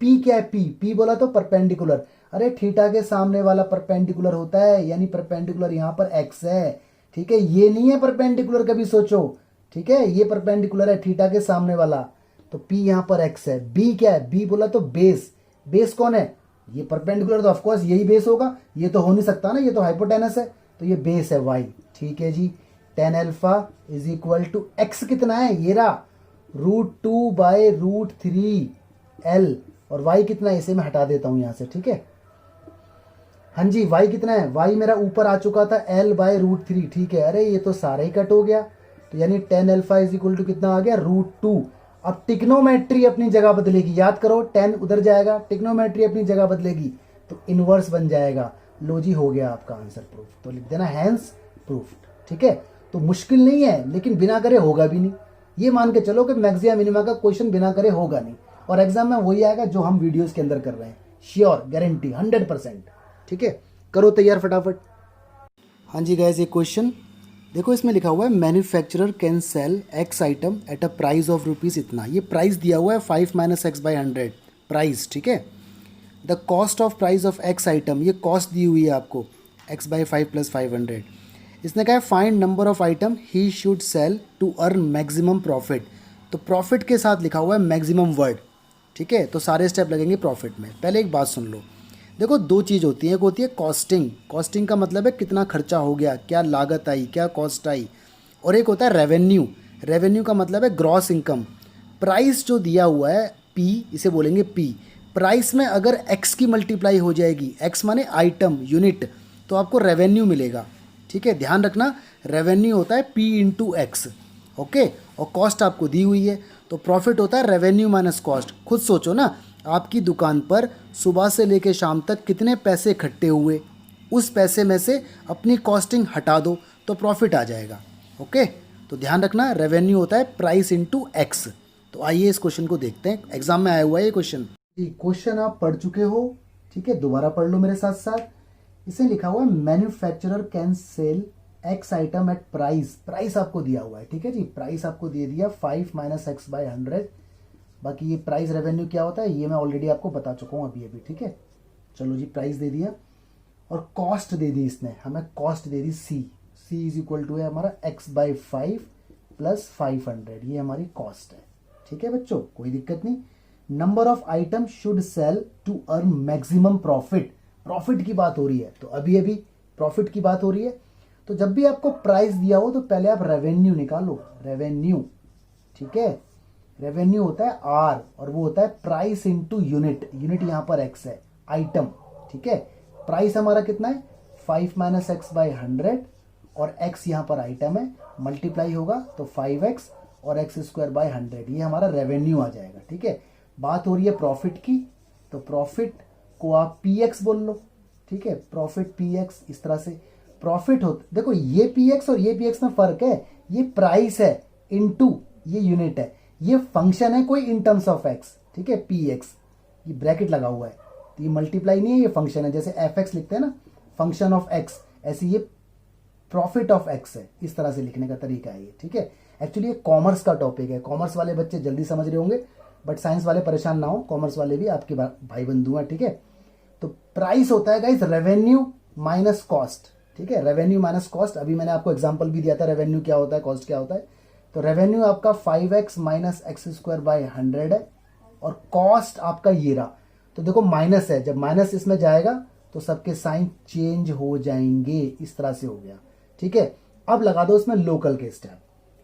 P क्या है, P बोला तो परपेंडिकुलर, अरे थीटा के सामने वाला परपेंडिकुलर होता है, यानी परपेंडिकुलर यहां पर x है, ठीक है, ये नहीं है परपेंडिकुलर, कभी सोचो, ठीक है, ये परपेंडिकुलर है थीटा के सामने वाला, तो P यहां पर x है। B क्या है, B बोला तो बेस, बेस कौन है, ये परपेंडिकुलर तो ऑफकोर्स यही बेस होगा, ये तो हो नहीं सकता ना, ये तो हाइपोटेनस है, तो ये बेस है y, ठीक है जी। Tan alpha is equal to x कितना है, ये रहा √2 बाय √3 l, और y कितना है, इसे मैं हटा देता हूं यहां से, ठीक है। हाँ जी, y कितना है, y मेरा ऊपर आ चुका था l बाय √3, ठीक है, अरे ये तो सारा ही कट हो गया, तो यानी tan alpha is equal to कितना आ गया, √2। अब टिग्नोमेट्री अपनी जगह बदलेगी, याद करो, टेन उधर जाएगा, टिग्नोमेट्री अपनी जगह बदलेगी तो इनवर्स बन जाएगा। लो जी, हो गया आपका आंसर प्रूफ, तो लिख देना हैंस प्रूफ, ठीक है। तो मुश्किल नहीं है लेकिन बिना करे होगा भी नहीं, ये मान के चलो कि मैक्सिमा मिनिमा का क्वेश्चन बिना करे होगा नहीं, और एग्जाम में वही आएगा जो हम वीडियोस के अंदर कर रहे हैं, श्योर, गारंटी 100%, ठीक है। करो तैयार फटाफट। हाँ जी गाइस, ये क्वेश्चन देखो, इसमें लिखा हुआ है manufacturer can sell x item at a price of rupees इतना, ये प्राइस दिया हुआ है 5 - x बाई 100 प्राइस, ठीक है। The cost of price of x item, ये कॉस्ट दी हुई है आपको x बाई 5 + 500। इसने कहा है find number of item he should sell to earn maximum profit, तो प्रॉफिट के साथ लिखा हुआ है मैक्सिमम वर्ड, ठीक है, तो सारे स्टेप लगेंगे प्रॉफिट में। पहले एक बात सुन लो, देखो दो चीज़ होती है, एक होती है कॉस्टिंग, कॉस्टिंग का मतलब है कितना खर्चा हो गया, क्या लागत आई, क्या कॉस्ट आई, और एक होता है रेवेन्यू, रेवेन्यू का मतलब है ग्रॉस इनकम। प्राइस जो दिया हुआ है P, इसे बोलेंगे P, प्राइस में अगर x की मल्टीप्लाई हो जाएगी, x माने आइटम, यूनिट, तो आपको रेवेन्यू मिलेगा, ठीक है, ध्यान रखना, रेवेन्यू होता है P × x, ओके, और कॉस्ट आपको दी हुई है, तो प्रॉफिट होता है रेवेन्यू माइनस कॉस्ट। खुद सोचो ना, आपकी दुकान पर सुबह से लेकर शाम तक कितने पैसे इकट्ठे हुए, उस पैसे में से अपनी कॉस्टिंग हटा दो तो प्रॉफिट आ जाएगा, ओके। तो ध्यान रखना, रेवेन्यू होता है प्राइस × x। तो आइए इस क्वेश्चन को देखते हैं, एग्जाम में आया हुआ है ये क्वेश्चन। क्वेश्चन आप पढ़ चुके हो, ठीक है, दोबारा पढ़ लो मेरे साथ साथ। इसे लिखा हुआ है manufacturer can sell x item at price, price आपको दिया हुआ है, ठीक है जी, प्राइस आपको दे दिया 5 माइनस एक्स बाई 100। बाकी ये प्राइस रेवेन्यू क्या होता है ये मैं ऑलरेडी आपको बता चुका हूँ अभी अभी, ठीक है। चलो जी, प्राइस दे दिया और कॉस्ट दे दी इसने, हमें कॉस्ट दे दी सी इज इक्वल टू है हमारा एक्स बाई 5 प्लस 500, ये हमारी कॉस्ट है, ठीक है बच्चों, कोई दिक्कत नहीं। Number of item should sell to earn maximum profit, profit की बात हो रही है, तो अभी अभी प्रॉफिट की बात हो रही है। तो जब भी आपको प्राइस दिया हो तो पहले आप रेवेन्यू निकालो, रेवेन्यू, ठीक है। रेवेन्यू होता है आर और वो होता है प्राइस इंटू यूनिट, यूनिट यहां पर एक्स है, आइटम, ठीक है। प्राइस हमारा कितना है 5 माइनस एक्स बाई 100 और एक्स यहां पर आइटम है, मल्टीप्लाई होगा तो 5x और एक्स स्क्वायर बाई 100, ये हमारा रेवेन्यू आ जाएगा, ठीक है। बात हो रही है प्रॉफिट की, तो प्रॉफिट को आप px बोल लो, ठीक है, प्रॉफिट px, इस तरह से प्रॉफिट होता, देखो ये px और ये px में फर्क है, ये प्राइस है इनटू ये यूनिट है, ये फंक्शन है कोई इन टर्म्स ऑफ x, ठीक है, px, ये ब्रैकेट लगा हुआ है तो ये मल्टीप्लाई नहीं है, ये फंक्शन है, जैसे fx लिखते हैं ना फंक्शन ऑफ x, ऐसे ये प्रॉफिट ऑफ x है, इस तरह से लिखने का तरीका है ये, ठीक है। एक्चुअली ये कॉमर्स का टॉपिक है, कॉमर्स वाले बच्चे जल्दी समझ रहे होंगे, बट साइंस वाले परेशान ना हो, कॉमर्स वाले भी आपके भाई बंधु हैं, ठीक है। तो प्राइस होता है गाइस रेवेन्यू माइनस कॉस्ट, ठीक है, रेवेन्यू माइनस कॉस्ट। अभी मैंने आपको एग्जांपल भी दिया था रेवेन्यू क्या होता है, कॉस्ट क्या होता है। तो रेवेन्यू आपका 5x minus x square by 100 है और कॉस्ट आपका ये रहा। तो देखो माइनस है, जब माइनस इसमें जाएगा तो सबके साइन चेंज हो जाएंगे, इस तरह से हो गया, ठीक है। अब लगा दो इसमें लोकल के स्टेप,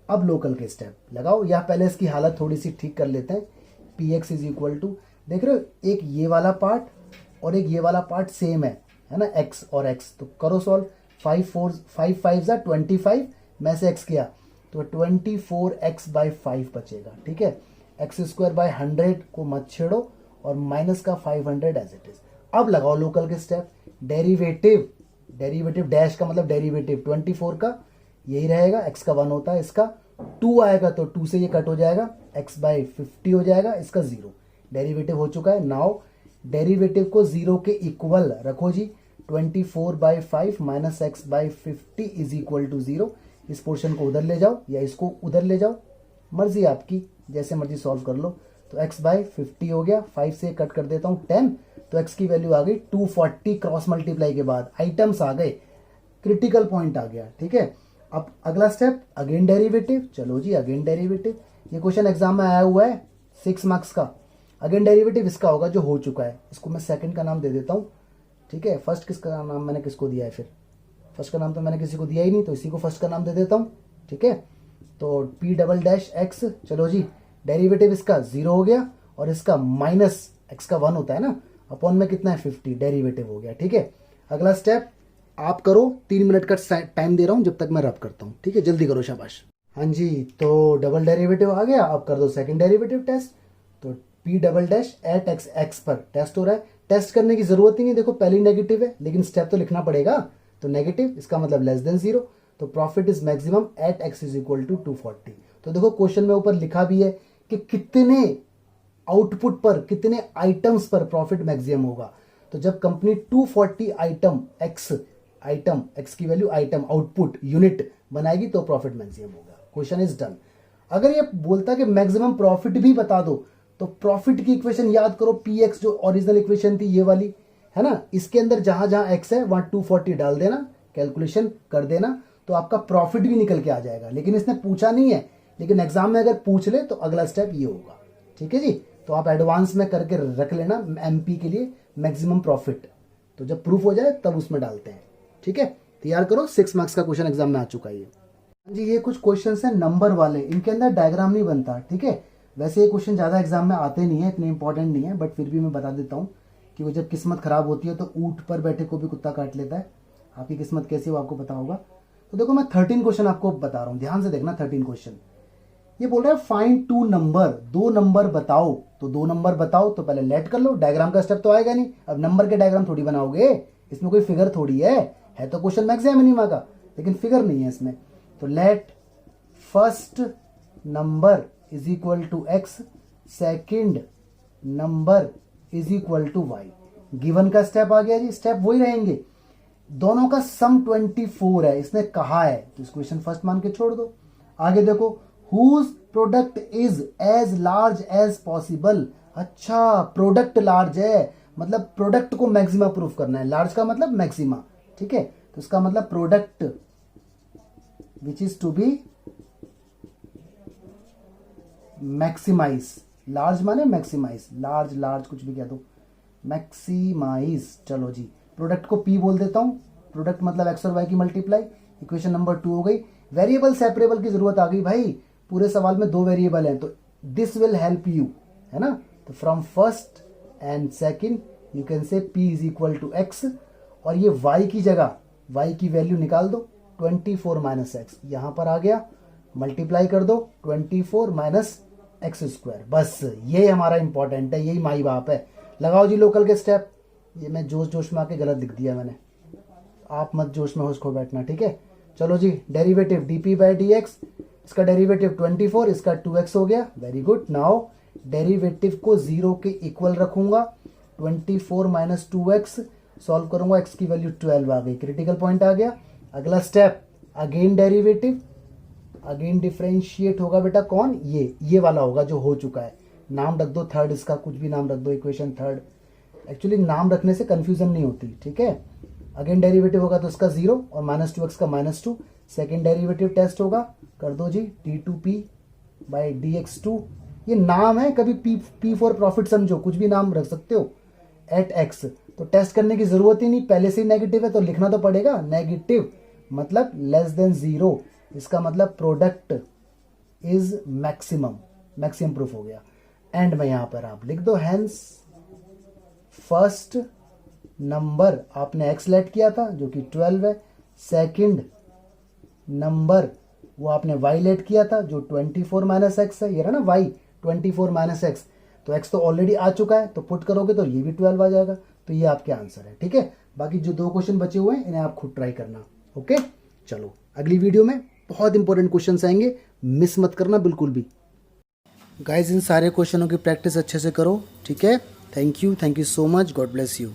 अब लोकल के स्टेप लगाओ, या पहले इसकी हालत थोड़ी सी ठीक कर लेते हैं। px इज इक्वल टू, देख रहे हो एक ये वाला पार्ट और एक ये वाला पार्ट सेम है ना, x और x, तो करो सॉल्व, 5 5 जा 25, मैं से x किया तो 24x बाई 5 बचेगा, ठीक है। एक्स स्क्वायर बाई 100 को मत छेड़ो और माइनस का 500 एज इट इज। अब लगाओ लोकल के स्टेप, डेरिवेटिव, डेरिवेटिव डैश का मतलब डेरिवेटिव 24 का यही रहेगा, x का 1 होता है, इसका 2 आएगा तो 2 से ये कट हो जाएगा, x बाई 50 हो जाएगा, इसका 0, डेरिवेटिव हो चुका है। नाउ डेरिवेटिव को 0 के इक्वल रखो जी, 24 by 5 minus x by 50 is equal to 0। इस पोर्शन को उधर ले जाओ या इसको उधर ले जाओ, मर्जी आपकी, जैसे मर्जी सॉल्व कर लो। तो x बाई 50 हो गया, 5 से कट कर देता हूँ 10, तो x की वैल्यू आ गई 240, क्रॉस मल्टीप्लाई के बाद आइटम्स आ गए, क्रिटिकल पॉइंट आ गया, ठीक है। अब अगला स्टेप अगेन डेरिवेटिव, चलो जी अगेन डेरिवेटिव, ये क्वेश्चन एग्जाम में आया हुआ है 6 मार्क्स का। अगेन डेरिवेटिव इसका होगा जो हो चुका है, इसको मैं सेकंड का नाम दे देता हूँ, ठीक है। फर्स्ट किसका नाम मैंने किसको दिया है, फिर फर्स्ट का नाम तो मैंने किसी को दिया ही नहीं, तो इसी को फर्स्ट का नाम दे देता हूँ, ठीक है। तो p डबल डैश एक्स, चलो जी डेरिवेटिव इसका 0 हो गया और इसका माइनस x का 1 होता है ना, अपॉन में कितना है 50, डेरिवेटिव हो गया, ठीक है। अगला स्टेप आप करो, 3 मिनट का टाइम दे रहा हूं जब तक मैं रब करता हूं, ठीक है, जल्दी करो, शाबाश। हाँ जी, तो डबल डेरिवेटिव आ गया, आप कर दो सेकंड डेरिवेटिव टेस्ट। तो p double dash at x, x पर टेस्ट हो रहा है, टेस्ट करने की जरूरत ही नहीं, देखो पहली नेगेटिव है लेकिन स्टेप तो लिखना पड़ेगा, तो नेगेटिव इसका मतलब लेस देन 0, तो profit is maximum at x is equal to 240। तो देखो क्वेश्चन में ऊपर लिखा भी है कि कितने आउटपुट पर, कितने आइटम्स पर प्रॉफिट मैक्सिमम होगा। तो जब कंपनी 240 आइटम एक्स की वैल्यू आइटम आउटपुट यूनिट बनाएगी तो प्रॉफिट मैक्सिमम होगा, क्वेश्चन इज डन। अगर ये बोलता कि मैक्सिमम प्रॉफिट भी बता दो, तो प्रॉफिट की इक्वेशन याद करो, px जो ओरिजिनल इक्वेशन थी ये वाली है ना, इसके अंदर जहां जहां x है वहां 240 डाल देना, कैलकुलेशन कर देना, तो आपका प्रॉफिट भी निकल के आ जाएगा। लेकिन इसने पूछा नहीं है, लेकिन एग्जाम में अगर पूछ ले तो अगला स्टेप ये होगा, ठीक है जी। तो आप एडवांस में करके रख लेना एमपी के लिए मैक्सिमम प्रॉफिट, तो जब प्रूफ हो जाए तब उसमें डालते हैं, ठीक है। तैयार करो, 6 मार्क्स का क्वेश्चन एग्जाम में आ चुका है ये जी। ये कुछ क्वेश्चन है नंबर वाले, इनके अंदर डायग्राम नहीं बनता, ठीक है। वैसे ये क्वेश्चन ज्यादा एग्जाम में आते नहीं है, इतने इंपॉर्टेंट नहीं है, बट फिर भी मैं बता देता हूँ कि वो जब किस्मत खराब होती है तो ऊंट पर बैठे को भी कुत्ता काट लेता है। आपकी किस्मत कैसी हो आपको पता होगा। तो देखो मैं 13 क्वेश्चन आपको बता रहा हूँ, ध्यान से देखना। 13 क्वेश्चन ये बोल रहा है फाइंड 2 नंबर, 2 नंबर बताओ। तो 2 नंबर बताओ तो पहले लेट कर लो, डायग्राम का स्टेप तो आएगा नहीं, अब नंबर के डायग्राम थोड़ी बनाओगे, इसमें कोई फिगर थोड़ी है तो क्वेश्चन मैक्स है मिनिमा का, लेकिन फिगर नहीं है इसमें। तो let first number is equal to x, second number is equal to y. Given का स्टेप आ गया जी, स्टेप वही रहेंगे, दोनों का सम 24 है, इसने कहा है, तो इस क्वेश्चन फर्स्ट मान के छोड़ दो। आगे देखो, whose product is as large as possible. अच्छा, प्रोडक्ट लार्ज है, मतलब प्रोडक्ट को मैक्सिमा प्रूफ करना है, लार्ज का मतलब मैक्सिमा, ठीक है। तो इसका मतलब product which is to be maximize, large माने मैक्सिमाइज, लार्ज लार्ज कुछ भी कह दो, मैक्सिमाइज। चलो जी, प्रोडक्ट को पी बोल देता हूं, प्रोडक्ट मतलब एक्स और वाई की मल्टीप्लाई। इक्वेशन नंबर 2 हो गई। वेरिएबल सेपरेबल की जरूरत आ गई भाई, पूरे सवाल में 2 वेरिएबल हैं, तो दिस विल हेल्प यू, है ना। तो from first and second you can say p is equal to x, और ये y की जगह y की वैल्यू निकाल दो, 24 माइनस एक्स, यहां पर आ गया, मल्टीप्लाई कर दो 24 माइनस एक्स स्क्वायर। बस ये हमारा इंपॉर्टेंट है, यही माई बाप है। लगाओ जी लोकल के स्टेप। ये मैं जोश जोश में आके गलत लिख दिया मैंने, आप मत जोश में होश खो बैठना, ठीक है। चलो जी, derivative d by d x, इसका डेरिवेटिव 24, इसका 2x हो गया, वेरी गुड। नाउ डेरिवेटिव को 0 के इक्वल रखूंगा, 24 माइनस 2x सॉल्व करूंगा, x की वैल्यू 12 आ गई, क्रिटिकल पॉइंट आ गया। अगला step, again derivative, again differentiate होगा बेटा, कौन, ये वाला होगा जो हो चुका है। नाम रख दो थर्ड, इसका कुछ भी नाम रख दो, इक्वेशन थर्ड। एक्चुअली नाम रखने से कंफ्यूजन नहीं होती, ठीक है। अगेन डेरिवेटिव होगा तो इसका 0 और माइनस 2x का -2। सेकेंड डेरिवेटिव टेस्ट होगा, कर दो जी, d2p बाई dx2। ये नाम है, कभी p फॉर प्रॉफिट समझो, कुछ भी नाम रख सकते हो, एट x। तो टेस्ट करने की जरूरत ही नहीं, पहले से ही नेगेटिव है तो लिखना तो पड़ेगा, नेगेटिव मतलब लेस देन 0, इसका मतलब product is maximum, maximum proof हो गया। एंड में यहां पर आप लिख दो, हेंस फर्स्ट नंबर आपने x लेट किया था जो कि 12 है, सेकंड नंबर वो आपने y लेट किया था जो 24 माइनस एक्स है, ये रहा ना y 24 माइनस एक्स, तो x तो ऑलरेडी आ चुका है, तो पुट करोगे तो ये भी 12 आ जाएगा, तो ये आपके आंसर है, ठीक है। बाकी जो 2 क्वेश्चन बचे हुए हैं इन्हें आप खुद ट्राई करना, ओके। चलो अगली वीडियो में बहुत इंपॉर्टेंट क्वेश्चन आएंगे, मिस मत करना बिल्कुल भी। गाइज इन सारे क्वेश्चनों की प्रैक्टिस अच्छे से करो, ठीक है। Thank you so much, God bless you.